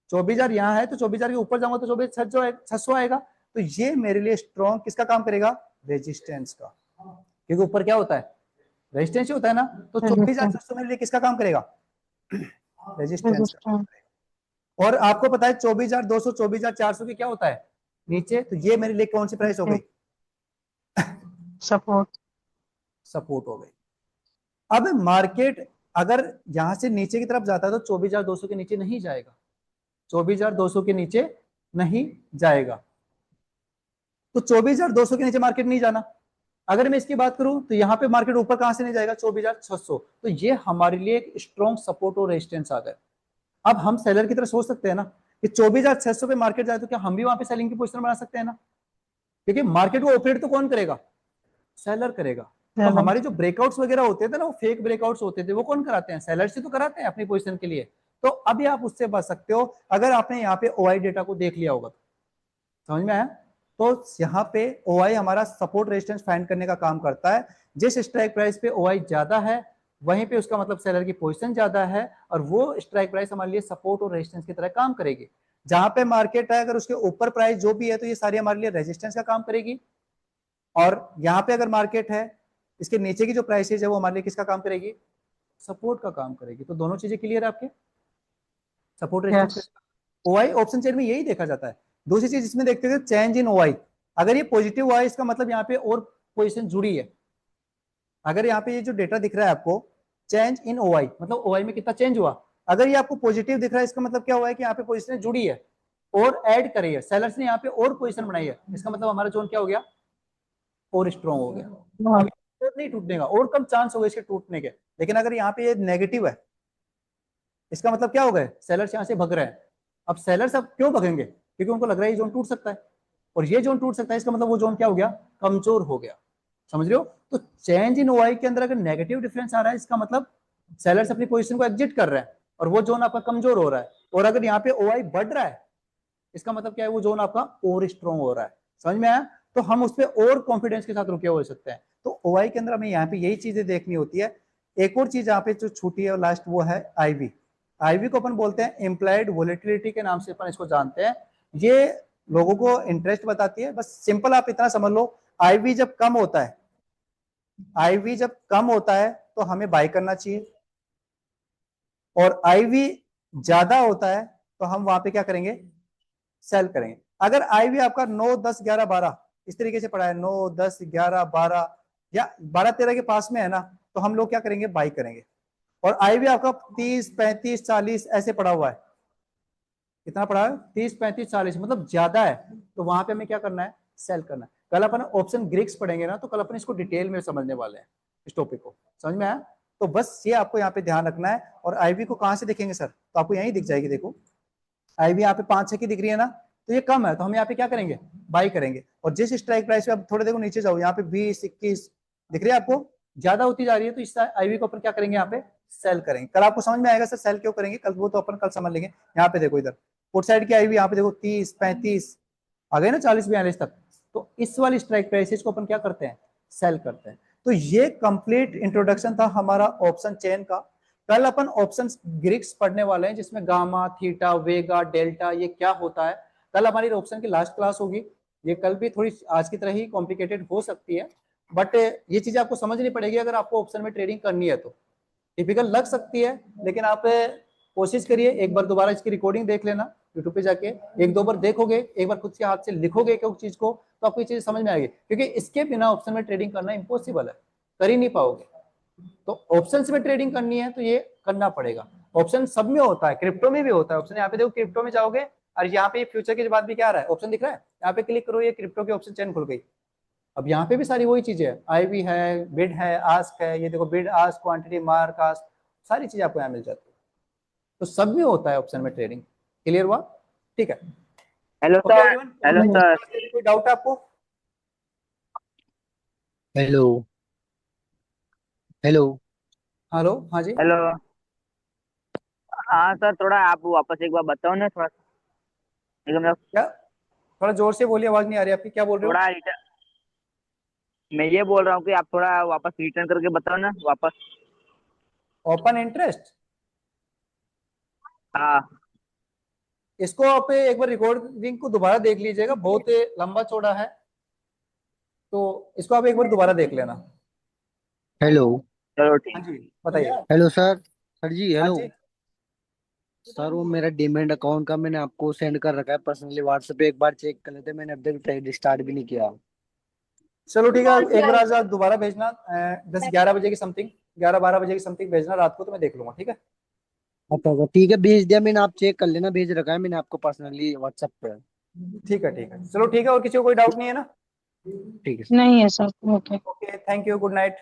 24,000 यहाँ है तो 24,000 के ऊपर जाऊंगा तो 24,600 आएगा। तो ये मेरे लिए स्ट्रॉन्ग किसका काम करेगा, रेजिस्टेंस का, क्योंकि ऊपर क्या होता है, रेजिस्टेंस होता है ना। तो 24,600 मेरे लिए किसका काम करेगा, रेजिस्टेंस का काम करेगा। और आपको पता है 24,200 24,400 की क्या होता है नीचे, तो ये मेरे लिए कौन सी प्राइस हो गई, सपोर्ट। सपोर्ट हो गई। अब मार्केट अगर यहां से नीचे की तरफ जाता है तो 24,200 के नीचे नहीं जाएगा, 24,200 के नीचे नहीं जाएगा। तो 24,200 के नीचे मार्केट नहीं जाना। अगर मैं इसकी बात करूं तो यहाँ पे मार्केट ऊपर कहां से नहीं जाएगा, 24,600। तो ये हमारे लिए एक स्ट्रॉन्ग सपोर्ट और रेजिस्टेंस आ गया। अब हम सेलर की तरह सोच सकते हैं ना कि 24,600 पे मार्केट जाए तो क्या हम भी वहां पे सेलिंग की पोजीशन बना सकते हैं ना, क्योंकि मार्केट को ऑपरेट तो कौन करेगा, सेलर करेगा। तो हमारे जो ब्रेकआउट्स वगैरह होते थे ना, वो फेक ब्रेकआउट्स होते थे, वो कौन कराते हैं, सेलर से तो कराते हैं अपनी पोजीशन के लिए। तो अभी आप उससे बच सकते हो अगर आपने यहाँ पे ओआई डेटा को देख लिया होगा तो। समझ में आया? तो यहाँ पे ओआई हमारा सपोर्ट रेजिस्टेंस फाइंड करने का काम करता है, जिस स्ट्राइक प्राइस पे ओआई ज्यादा है वहीं पे उसका मतलब सेलर की पोजीशन ज्यादा है, और वो स्ट्राइक प्राइस हमारे लिए सपोर्ट और रेजिस्टेंस की तरह काम करेगी। जहां पे मार्केट है अगर उसके ऊपर प्राइस जो भी है तो ये सारी हमारे लिए रेजिस्टेंस का काम करेगी, और यहाँ पे अगर मार्केट है इसके नीचे की जो प्राइसेज है वो हमारे लिए किसका काम करेगी, सपोर्ट का काम करेगी। तो दोनों चीजें क्लियर है आपके, support resistance. OI option chain में यही देखा जाता है। दूसरी चीज इसमें देखते हैं चेंज इन ओआई, अगर ये पॉजिटिव हुआ है इसका मतलब यहाँ पे और पोजीशन जुड़ी है। अगर यहाँ पे ये जो डेटा दिख रहा है आपको चेंज इन ओआई, मतलब ओआई में कितना चेंज हुआ, अगर ये आपको पॉजिटिव दिख रहा है इसका मतलब क्या हुआ है कि यहाँ पे पोजीशन जुड़ी है, और ऐड करी है, सेलर्स ने यहाँ पे और पोजीशन बनाई है, इसका मतलब हमारा जोन क्या हो गया, और स्ट्रॉन्ग हो गया। हाँ। अब और नहीं टूटने का, और कम चांस हो गए इसके टूटने के। लेकिन अगर यहाँ पे ये नेगेटिव है, इसका मतलब क्या हो गए, सेलर्स यहाँ से भग रहे हैं। अब सेलर्स अब क्यों भगेंगे, क्योंकि उनको लग रहा है ये जोन टूट सकता है, और ये जोन टूट सकता है, इसका मतलब वो जोन क्या हो गया, कमजोर हो गया। समझ रहे हो? तो चेंज इन ओआई के अंदर अगर नेगेटिव डिफरेंस आ रहा है, इसका मतलब सेलर्स अपनी पोजीशन को एग्जिट कर रहे हैं, और वो जोन आपका कमजोर हो रहा है। और अगर यहाँ पे ओआई बढ़ रहा है, इसका मतलब क्या है, वो जोन आपका और स्ट्रॉन्ग हो रहा है। समझ में आया? तो हम उस पर और कॉन्फिडेंस के साथ रुके हो सकते हैं। तो ओआई के अंदर हमें यहाँ पे यही चीजें देखनी होती है। एक और चीज यहाँ पे जो छूटी है लास्ट, वो है आईवी। आईवी को अपन बोलते हैं इम्प्लाइड वोलेटिलिटी के नाम से अपन इसको जानते हैं। ये लोगों को इंटरेस्ट बताती है। बस सिंपल आप इतना समझ लो, आईवी जब कम होता है, आईवी जब कम होता है तो हमें बाय करना चाहिए, और आईवी ज्यादा होता है तो हम वहां पे क्या करेंगे, सेल करेंगे। अगर आईवी आपका 9 10 11 12 इस तरीके से पड़ा है, 9 10 11 12 या 12 13 के पास में है ना, तो हम लोग क्या करेंगे, बाई करेंगे। और आईवी आपका 30 35 40 ऐसे पड़ा हुआ है, कितना पड़ा है, 30 35 40, मतलब ज्यादा है, तो वहां पे हमें क्या करना है, सेल करना है। कल अपन ऑप्शन ग्रिक्स पढ़ेंगे ना, तो कल अपन इसको डिटेल में समझने वाले हैं, इस टॉपिक को। समझ में आया? तो बस ये आपको यहाँ पे ध्यान रखना है। और आईवी को कहां से देखेंगे सर, तो आपको यही दिख जाएगी, देखो आईवी यहाँ पे 5 6 की दिख रही है ना, तो ये कम है, तो हम यहाँ पे क्या करेंगे, बाई करेंगे। और जिस स्ट्राइक प्राइस पे आप थोड़े देखो नीचे जाओ, यहाँ पे 20 21 दिख रही है आपको, ज्यादा होती जा रही है, तो इस आईवी को अपन क्या करेंगे, यहाँ पे सेल करेंगे। कल आपको समझ में आएगा सर सेल क्यों करेंगे, कल वो तो अपन कल समझ लेंगे। यहाँ पे देखो, इधर पुट साइड की आईवी यहाँ पे देखो 30 35 आ गए ना, 40 42 तक, तो इस वाली स्ट्राइक प्राइसेस को अपन क्या करते हैं, सेल करते हैं। तो ये कंप्लीट इंट्रोडक्शन था हमारा ऑप्शन चेन का। कल अपन ऑप्शन ग्रिक्स पढ़ने वाले हैं, जिसमें गामा थीटा वेगा डेल्टा ये क्या होता है। कल हमारी ऑप्शन की लास्ट क्लास होगी। ये कल भी थोड़ी आज की तरह ही कॉम्प्लिकेटेड हो सकती है, बट ये चीजें आपको समझनी पड़ेगी अगर आपको ऑप्शन में ट्रेडिंग करनी है तो। टिपिकल लग सकती है, लेकिन आप कोशिश करिए, एक बार दोबारा इसकी रिकॉर्डिंग देख लेना यूट्यूब पे जाके, एक दो बार देखोगे, एक बार खुद के हाथ से लिखोगे क्यों चीज को, तो आपको ये चीज समझ में आएगी। क्योंकि इसके बिना ऑप्शन में ट्रेडिंग करना इम्पॉसिबल है, कर ही नहीं पाओगे। तो ऑप्शंस में ट्रेडिंग करनी है तो ये करना पड़ेगा। ऑप्शन सब में होता है, क्रिप्टो में भी होता है ऑप्शन। यहाँ पे देखो क्रिप्टो में जाओगे, और यहाँ पे फ्यूचर के बाद भी क्या आ रहा है, ऑप्शन दिख रहा है, यहाँ पे क्लिक करो, ये क्रिप्टो की ऑप्शन चेन खुल गई। अब यहाँ पे भी सारी वही चीजें है, आईवी है, बिड है, आस्क है, ये देखो bid ask quantity mark ask, सारी चीजें आपको यहाँ मिल जाती है। तो सब में होता है ऑप्शन में ट्रेडिंग। क्लियर हुआ? ठीक है। Hello okay sir. Everyone, hello sir. कोई डाउट है आपको? हेलो। हेलो। हेलो, हाँ जी। हेलो। हाँ सर, थोड़ा आप वापस एक बार बताओ ना, थोड़ा मतलब क्या, थोड़ा जोर से बोलिए, आवाज नहीं आ रही आपकी, क्या बोल रहे हो? थोड़ा रिटर्न। मैं ये बोल रहा हूँ कि आप थोड़ा वापस रिटर्न करके बताओ ना वापस। ओपन इंटरेस्ट, हाँ। इसको आप एक बार रिकॉर्डिंग को दोबारा देख लीजिएगा, बहुत लंबा चौड़ा है, तो इसको आप एक बार दोबारा देख लेना। हेलो। चलो हाँ ठीक। जी, बताइए। Hello sir. सर जी हाँ हेलो। जी, सर वो मेरा डीमैट अकाउंट का मैंने आपको सेंड कर रखा है पर्सनली व्हाट्सएप पे, एक बार चेक कर लेते। मैंने अब तक ट्रेड स्टार्ट भी नहीं किया। चलो ठीक है, एक बार आज दोबारा भेजना, 10 11 बजे की समथिंग, 11 12 बजे की समथिंग भेजना रात को, तो मैं देख लूंगा, ठीक है। अच्छा अच्छा ठीक है, भेज दिया मैंने, आप चेक कर लेना। भेज रखा है मैंने आपको पर्सनली व्हाट्सएप पे। ठीक है, ठीक है, चलो ठीक है, और किसी को कोई डाउट नहीं है ना? ठीक है। नहीं है sir. Okay. Okay, thank you, good night.